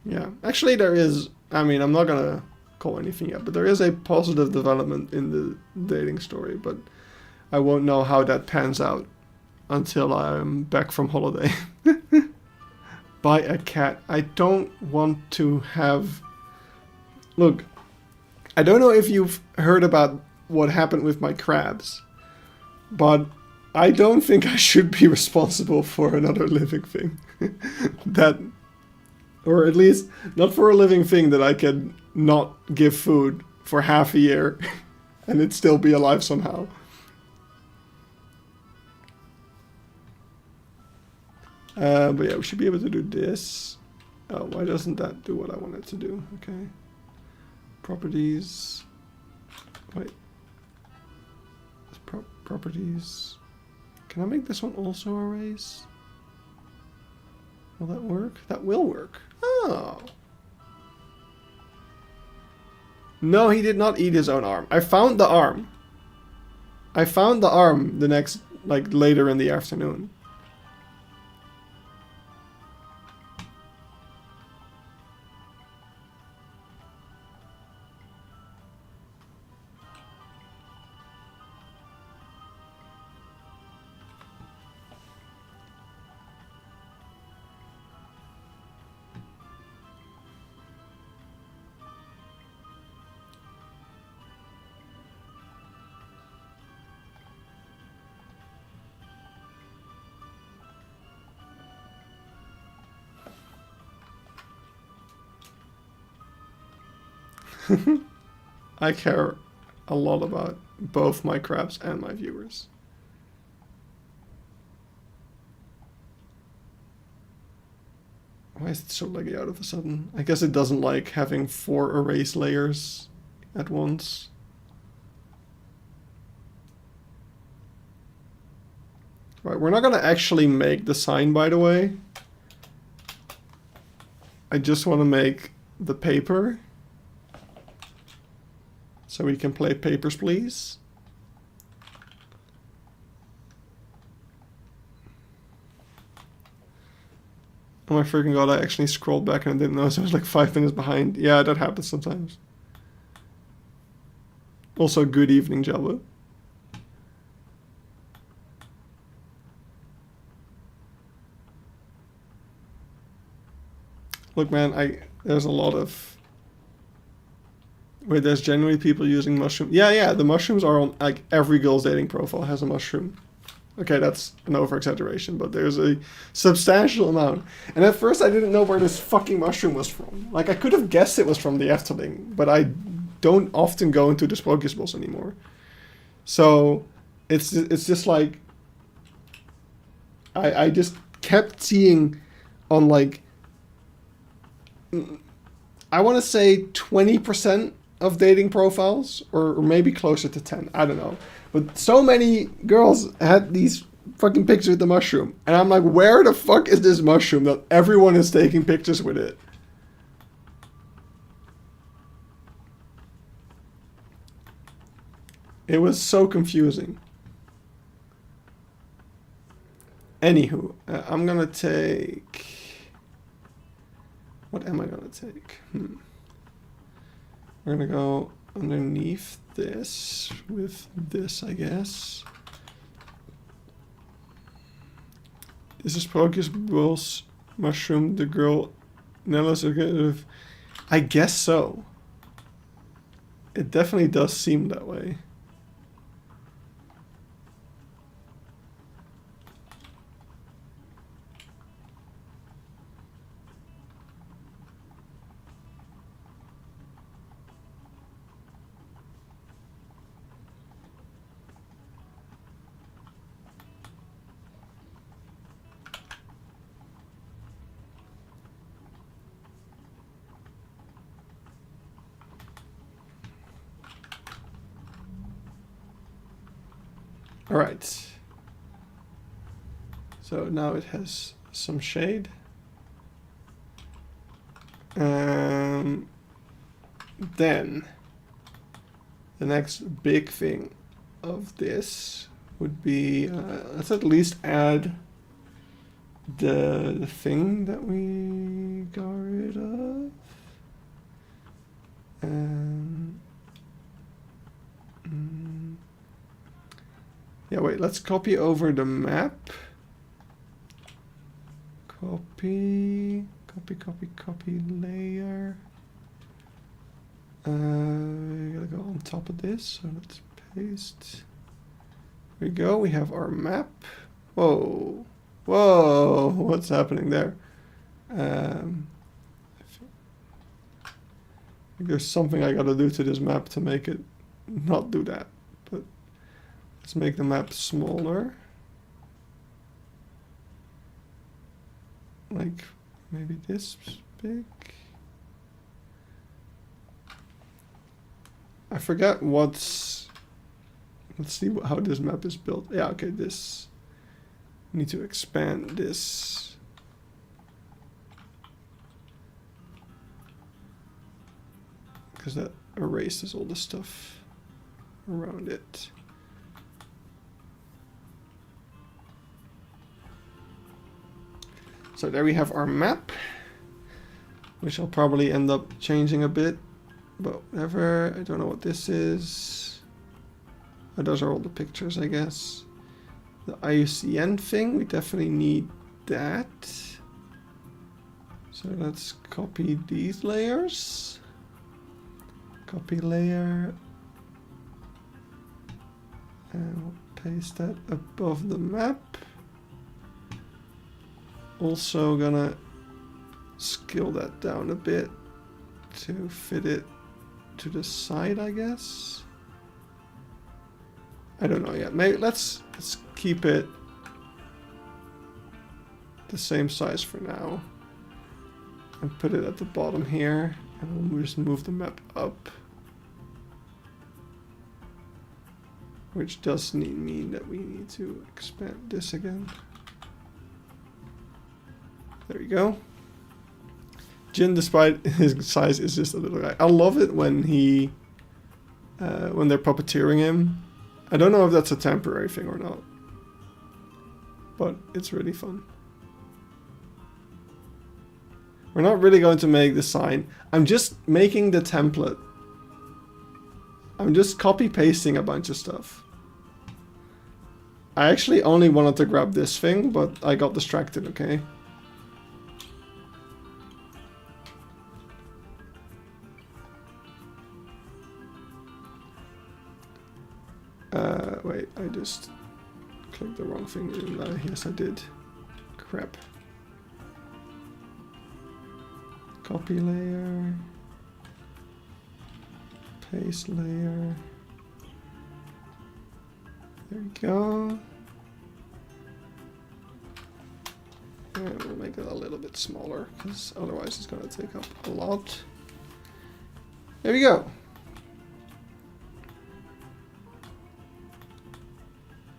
Yeah, actually there is, I mean, I'm not gonna call anything yet, but there is a positive development in the dating story, but I won't know how that pans out until I'm back from holiday. Buy a cat. I don't want to have... Look, I don't know if you've heard about what happened with my crabs, but I don't think I should be responsible for another living thing. That... Or at least, not for a living thing that I can not give food for half a year and it still be alive somehow. But yeah, we should be able to do this. Oh, why doesn't that do what I want it to do? Okay. Properties. Wait. Properties. Can I make this one also a race? Will that work? That will work. Oh. No, he did not eat his own arm. I found the arm. I found the arm the next, like, later in the afternoon. I care a lot about both my crabs and my viewers. Why is it so laggy out of a sudden? I guess it doesn't like having 4 erase layers at once. Right, we're not gonna actually make the sign, by the way. I just want to make the paper. So we can play Papers, Please. Oh my freaking god, I actually scrolled back and I didn't notice I was like 5 minutes behind. Yeah, that happens sometimes. Also, good evening, Java. Look, man, there's a lot of... Wait, there's generally people using mushroom. Yeah, the mushrooms are on, like, every girl's dating profile has a mushroom. Okay, that's an over-exaggeration, but there's a substantial amount. And at first I didn't know where this fucking mushroom was from. Like, I could have guessed it was from the Efteling, but I don't often go into the Sprookjesbos anymore. So, it's just like... I just kept seeing on, like... I want to say 20% of dating profiles, or maybe closer to 10, I don't know. But so many girls had these fucking pictures with the mushroom. And I'm like, where the fuck is this mushroom that everyone is taking pictures with it? It was so confusing. Anywho, I'm gonna take... What am I gonna take? We're gonna go underneath this with this, I guess. Is this Sprookjesbos mushroom the girl Nella's? I guess so. It definitely does seem that way. Alright. So now it has some shade. Then the next big thing of this would be let's at least add the thing that we got rid of. Yeah, wait, let's copy over the map. Copy layer. We gotta go on top of this, so let's paste. There we go, we have our map. Whoa, whoa, what's happening there? I think there's something I gotta do to this map to make it not do that. But let's make the map smaller. Like maybe this big. I forget what's. Let's see how this map is built. Yeah, okay, this. Need to expand this. Because that erases all the stuff around it. So there we have our map, which I'll probably end up changing a bit, but whatever. I don't know what this is. Oh, those are all the pictures, I guess. The IUCN thing, we definitely need that. So let's copy these layers. Copy layer. And we'll paste that above the map. Also gonna scale that down a bit to fit it to the side, I guess. I don't know yet. Maybe let's keep it the same size for now and put it at the bottom here, and we'll just move the map up, which does mean that we need to expand this again. There we go. Jin, despite his size, is just a little guy. I love it when he, when they're puppeteering him. I don't know if that's a temporary thing or not, but it's really fun. We're not really going to make the sign. I'm just making the template. I'm just copy pasting a bunch of stuff. I actually only wanted to grab this thing, but I got distracted, okay? Wait, I just clicked the wrong thing. Yes, I did. Crap. Copy layer. Paste layer. There we go. And we'll make it a little bit smaller, because otherwise it's going to take up a lot. There we go.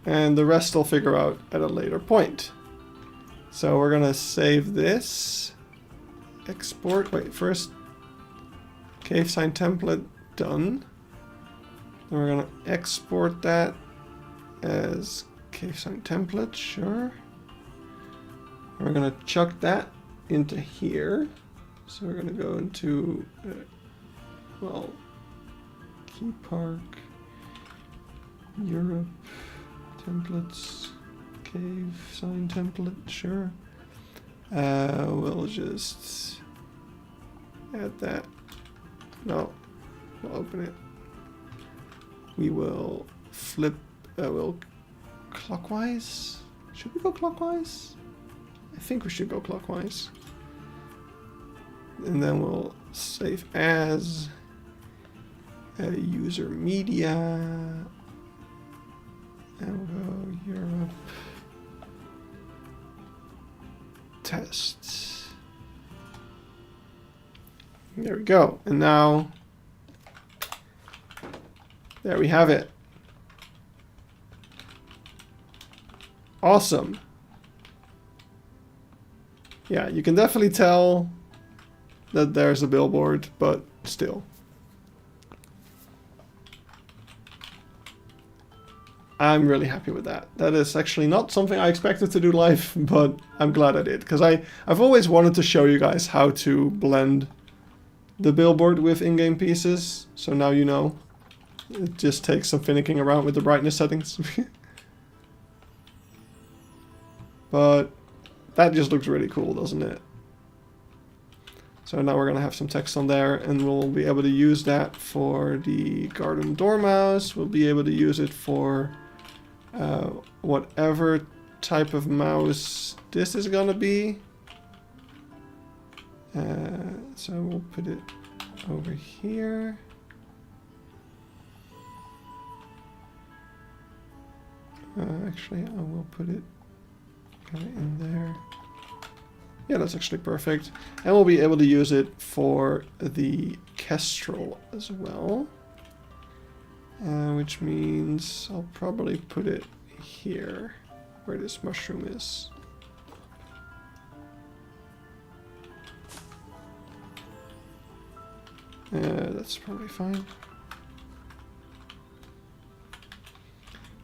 And the rest I'll figure out at a later point. So we're gonna save this. Export, wait, first cave sign template done. Then we're gonna export that as cave sign template, sure. And we're gonna chuck that into here. So we're gonna go into, well, Keypark, Europe. Templates, cave sign template, sure. We'll just add that. No, we'll open it. We will flip, we'll clockwise. Should we go clockwise? I think we should go clockwise. And then we'll save as user media. And we'll go Europe test. There we go. And now, there we have it. Awesome. Yeah, you can definitely tell that there's a billboard, but still. I'm really happy with that. That is actually not something I expected to do live, but I'm glad I did. Because I've always wanted to show you guys how to blend the billboard with in-game pieces. So now you know. It just takes some finicking around with the brightness settings. But that just looks really cool, doesn't it? So now we're going to have some text on there, and we'll be able to use that for the garden dormouse. We'll be able to use it for whatever type of mouse this is going to be. So we'll put it over here. Actually, I will put it kind of in there. Yeah, that's actually perfect. And we'll be able to use it for the Kestrel as well. Which means I'll probably put it here, where this mushroom is. That's probably fine.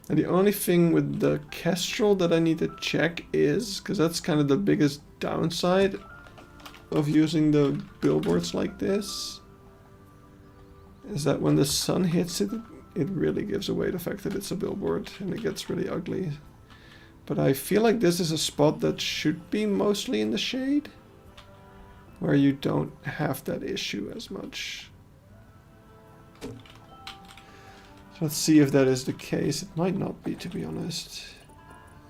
And the only thing with the Kestrel that I need to check is, because that's kind of the biggest downside of using the billboards like this, is that when the sun hits it, it really gives away the fact that it's a billboard and it gets really ugly. But I feel like this is a spot that should be mostly in the shade, where you don't have that issue as much. So let's see if that is the case. It might not be, to be honest.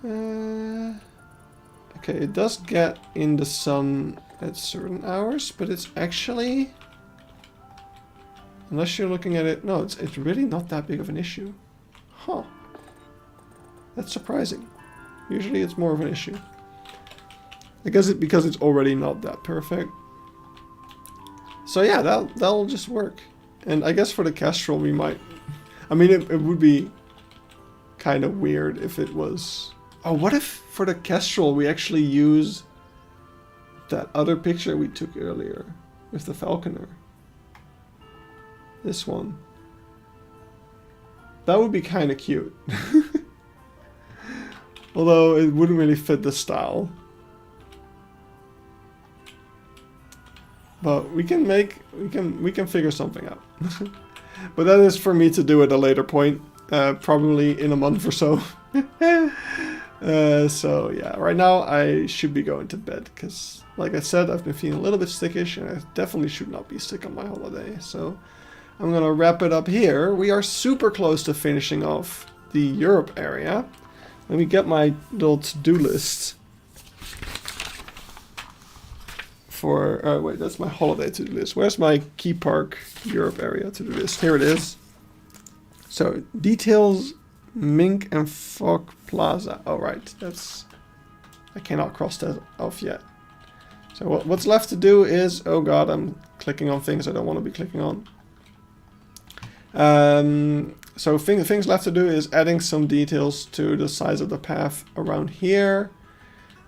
Okay, it does get in the sun at certain hours, but it's actually, unless you're looking at it, no, it's really not that big of an issue. Huh. That's surprising. Usually it's more of an issue. I guess because it's already not that perfect. So yeah, that'll just work. And I guess for the Kestrel we might, I mean, it would be kind of weird if it was... Oh, what if for the Kestrel we actually use that other picture we took earlier with the Falconer? This one. That would be kind of cute. Although it wouldn't really fit the style. But we can figure something out. But that is for me to do at a later point, probably in a month or so. So yeah, right now I should be going to bed because, like I said, I've been feeling a little bit sickish, and I definitely should not be sick on my holiday. So I'm gonna wrap it up here. We are super close to finishing off the Europe area. Let me get my little to-do list. For, wait, that's my holiday to-do list. Where's my Keypark Europe area to-do list? Here it is. So, details, Mink and Fog Plaza. Oh, right, that's... I cannot cross that off yet. So what's left to do is... Oh god, I'm clicking on things I don't want to be clicking on. So things left to do is adding some details to the size of the path around here.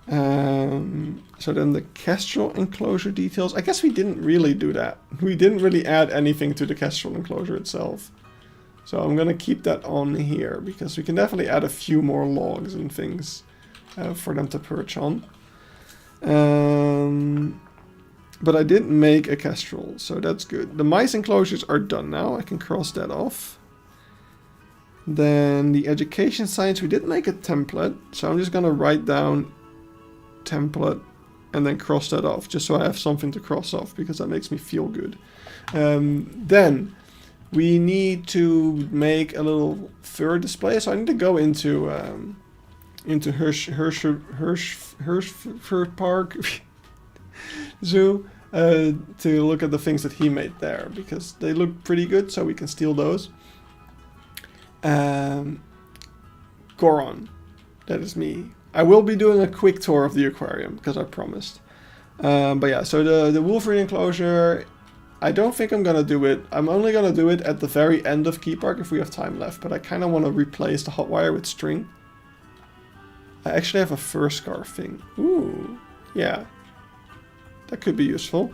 So then the Kestrel enclosure details. I guess we didn't really do that. We didn't really add anything to the Kestrel enclosure itself. So I'm gonna keep that on here because we can definitely add a few more logs and things for them to perch on. But I didn't make a Kestrel, so that's good. The mice enclosures are done now. I can cross that off. Then the education science, we did make a template. So I'm just gonna write down template and then cross that off, just so I have something to cross off, because that makes me feel good. Then we need to make a little fur display, so I need to go into Hirschpark Zoo to look at the things that he made there, because they look pretty good, so we can steal those. Goron, that is me. I will be doing a quick tour of the aquarium, because I promised. But yeah, so the Wolverine enclosure, I don't think I'm gonna do it. I'm only gonna do it at the very end of Keypark if we have time left, but I kind of want to replace the hot wire with string. I actually have a fur scarf thing. Ooh, yeah. That could be useful.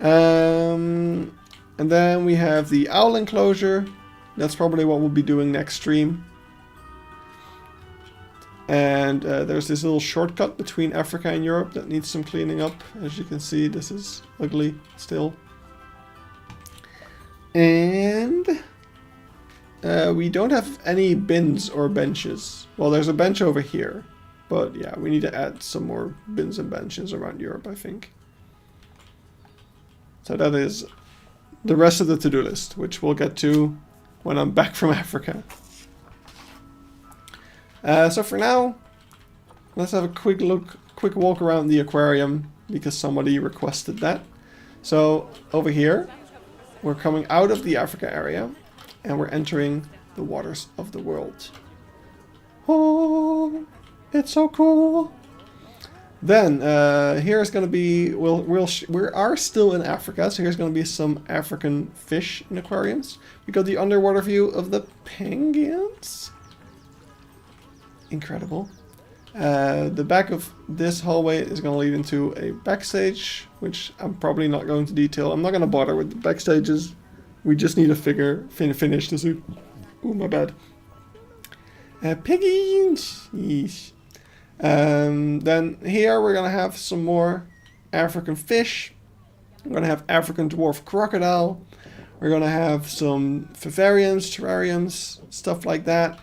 And then we have the owl enclosure. That's probably what we'll be doing next stream. And there's this little shortcut between Africa and Europe that needs some cleaning up. As you can see, this is ugly still. And we don't have any bins or benches. Well, there's a bench over here. But yeah, we need to add some more bins and benches around Europe, I think. So that is the rest of the to-do list, which we'll get to when I'm back from Africa. So for now, let's have a quick walk around the aquarium, because somebody requested that. So over here, we're coming out of the Africa area, and we're entering the waters of the world. Oh, it's so cool. Then here's going to be, we are still in Africa, so here's going to be some African fish in aquariums. We got the underwater view of the penguins. Incredible. The back of this hallway is going to lead into a backstage, which I'm probably not going to detail. I'm not going to bother with the backstages. We just need to finish the zoo. Ooh, my bad. Piggies. Yeesh. Then here we're going to have some more African fish. We're going to have African dwarf crocodile. We're going to have some vivariums, terrariums, stuff like that.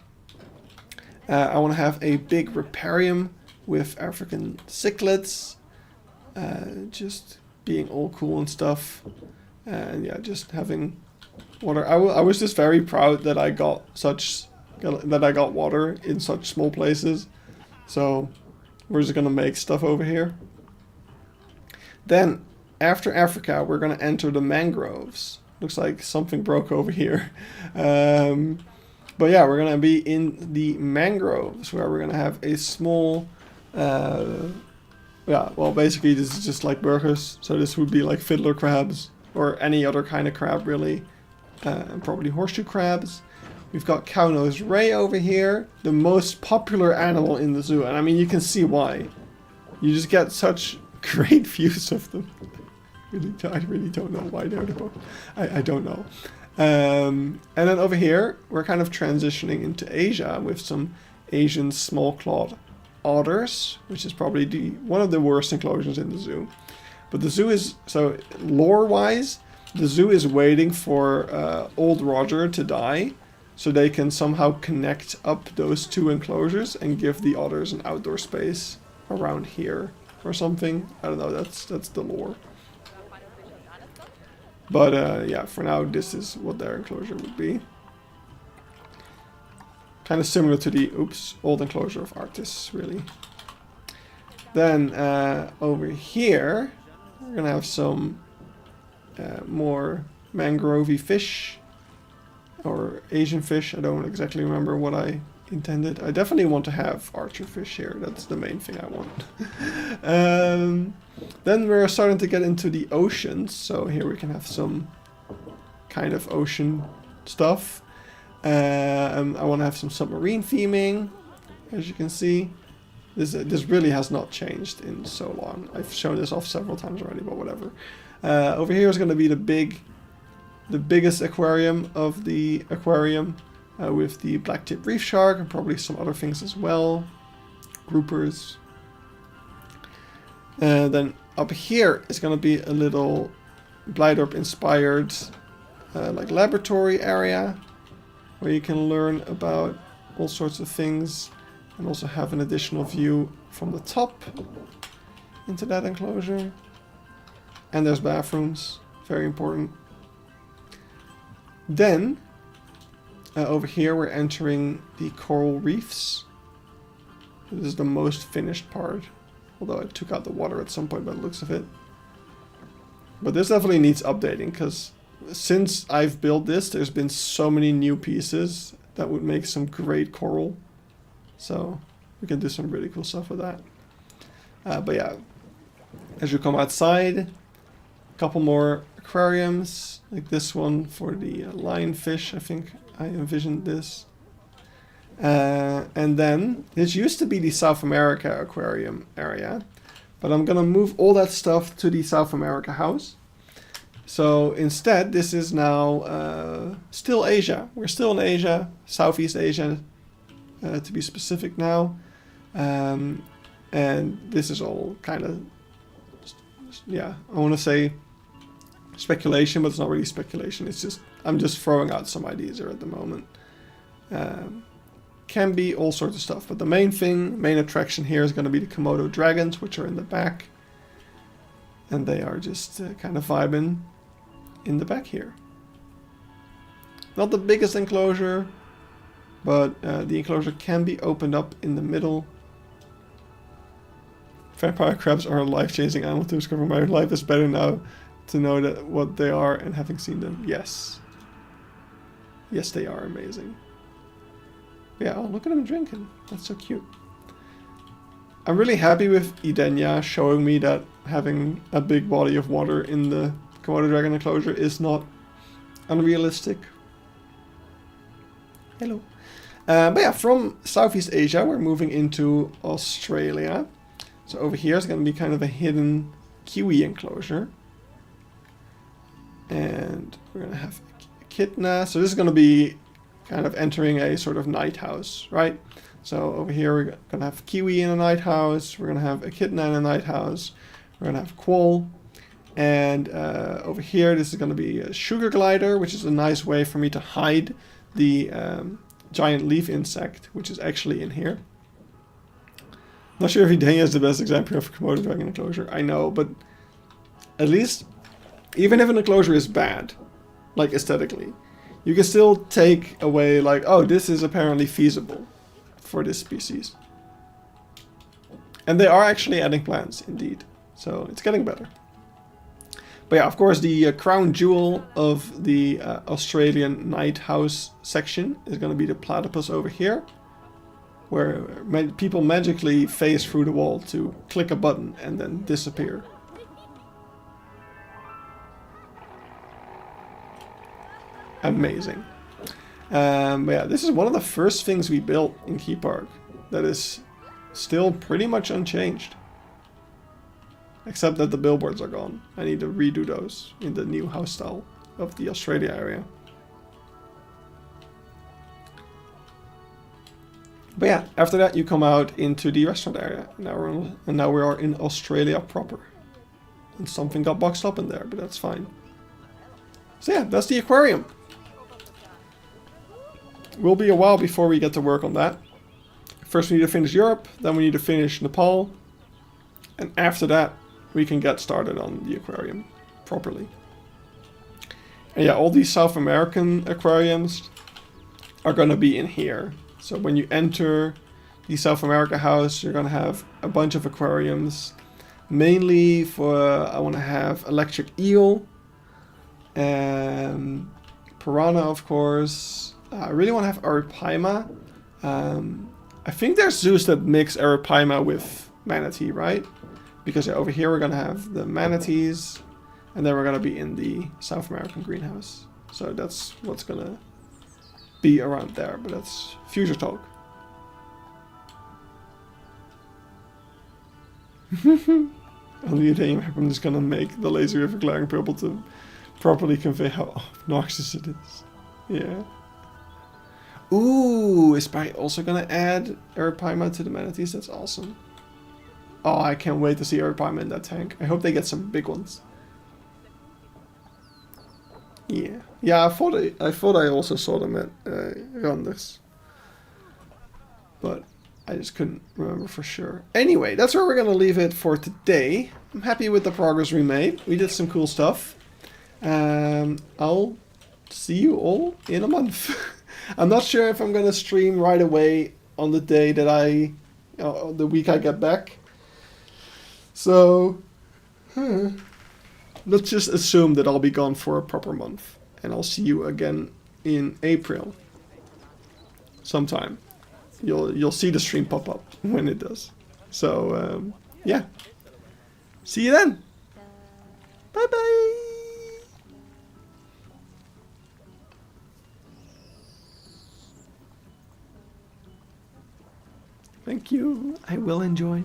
I want to have a big riparium with African cichlids, just being all cool and stuff, and yeah, just having water. I was just very proud that I got water in such small places. So we're just gonna make stuff over here. Then after Africa, we're gonna enter the mangroves. Looks like something broke over here. But yeah, we're gonna be in the mangroves, where we're gonna have a small, yeah, well, basically this is just like burgers, so this would be like fiddler crabs, or any other kind of crab really, and probably horseshoe crabs. We've got cow-nosed ray over here, the most popular animal in the zoo, and I mean, you can see why. You just get such great views of them. I really don't know why they're the most. I don't know. And then over here, we're kind of transitioning into Asia with some Asian small-clawed otters, which is probably one of the worst enclosures in the zoo. But the zoo is, so lore-wise, the zoo is waiting for old Roger to die, so they can somehow connect up those two enclosures and give the otters an outdoor space around here or something. I don't know, that's the lore. But yeah, for now, this is what their enclosure would be. Kind of similar to the, old enclosure of Arctis, really. Then over here, we're going to have some more mangrovey fish. Or Asian fish, I don't exactly remember what I intended. I definitely want to have archer fish here, that's the main thing I want. Then we're starting to get into the oceans, so here we can have some kind of ocean stuff. I want to have some submarine theming, as you can see. This really has not changed in so long. I've shown this off several times already, but whatever. Over here is going to be the biggest aquarium of the aquarium, with the black-tip reef shark and probably some other things as well. Groupers. Then up here is going to be a little Blightorp inspired like laboratory area where you can learn about all sorts of things and also have an additional view from the top into that enclosure. And there's bathrooms, very important. Then over here we're entering the coral reefs. This is the most finished part, although I took out the water at some point by the looks of it. But this definitely needs updating, because since I've built this, there's been so many new pieces that would make some great coral. So we can do some really cool stuff with that. But yeah, as you come outside, a couple more aquariums, like this one for the lionfish. I think I envisioned this. And then this used to be the South America aquarium area, but I'm gonna move all that stuff to the South America house. So instead, this is now still Asia. We're still in Asia, Southeast Asia, to be specific now. And this is all kind of, yeah, I want to say speculation, but it's not really speculation. It's just, I'm just throwing out some ideas here at the moment. Can be all sorts of stuff, but the main attraction here is going to be the Komodo dragons, which are in the back. And they are just kind of vibing in the back here. Not the biggest enclosure, but the enclosure can be opened up in the middle. Vampire crabs are a life-changing animal to discover. My life is better now to know that what they are and having seen them. Yes. Yes, they are amazing. Yeah, oh, look at them drinking. That's so cute. I'm really happy with Idenya showing me that having a big body of water in the Komodo dragon enclosure is not unrealistic. Hello. But yeah, from Southeast Asia, we're moving into Australia. So over here is going to be kind of a hidden kiwi enclosure. And we're going to have echidna. So this is going to be kind of entering a sort of night house, right? So over here we're going to have kiwi in a night house. We're going to have echidna in a night house. We're going to have quoll. And over here this is going to be a sugar glider, which is a nice way for me to hide the giant leaf insect, which is actually in here. Not sure if Idenya is the best example of a Komodo dragon enclosure. I know, but at least, even if an enclosure is bad, like aesthetically, you can still take away like, oh, this is apparently feasible for this species. And they are actually adding plants, indeed. So it's getting better. But yeah, of course, the crown jewel of the Australian night house section is going to be the platypus over here, where people magically phase through the wall to click a button and then disappear. Amazing. But yeah, this is one of the first things we built in Keypark that is still pretty much unchanged. Except that the billboards are gone. I need to redo those in the new house style of the Australia area. But yeah, after that you come out into the restaurant area. Now we are in Australia proper. And something got boxed up in there, but that's fine. So yeah, that's the aquarium. Will be a while before we get to work on that. First we need to finish Europe, then we need to finish Nepal. And after that, we can get started on the aquarium properly. And yeah, all these South American aquariums are going to be in here. So when you enter the South America house, you're going to have a bunch of aquariums. Mainly for, I want to have electric eel. And piranha, of course. I really want to have arapaima. I think there's zoos that mix arapaima with manatee, right? Because over here we're going to have the manatees, and then we're going to be in the South American greenhouse. So that's what's going to be around there, but that's future talk. Only a day I'm just going to make the lazy river glaring purple to properly convey how obnoxious it is. Yeah. Ooh, is Spy also going to add arapaima to the manatees? That's awesome. Oh, I can't wait to see arapaima in that tank. I hope they get some big ones. Yeah. Yeah, I thought I also saw them at Randers. But I just couldn't remember for sure. Anyway, that's where we're going to leave it for today. I'm happy with the progress we made. We did some cool stuff. I'll see you all in a month. I'm not sure if I'm going to stream right away on the day that the week I get back. So, let's just assume that I'll be gone for a proper month. And I'll see you again in April. Sometime. You'll see the stream pop up when it does. So, yeah. See you then. Bye bye. Thank you. I will enjoy.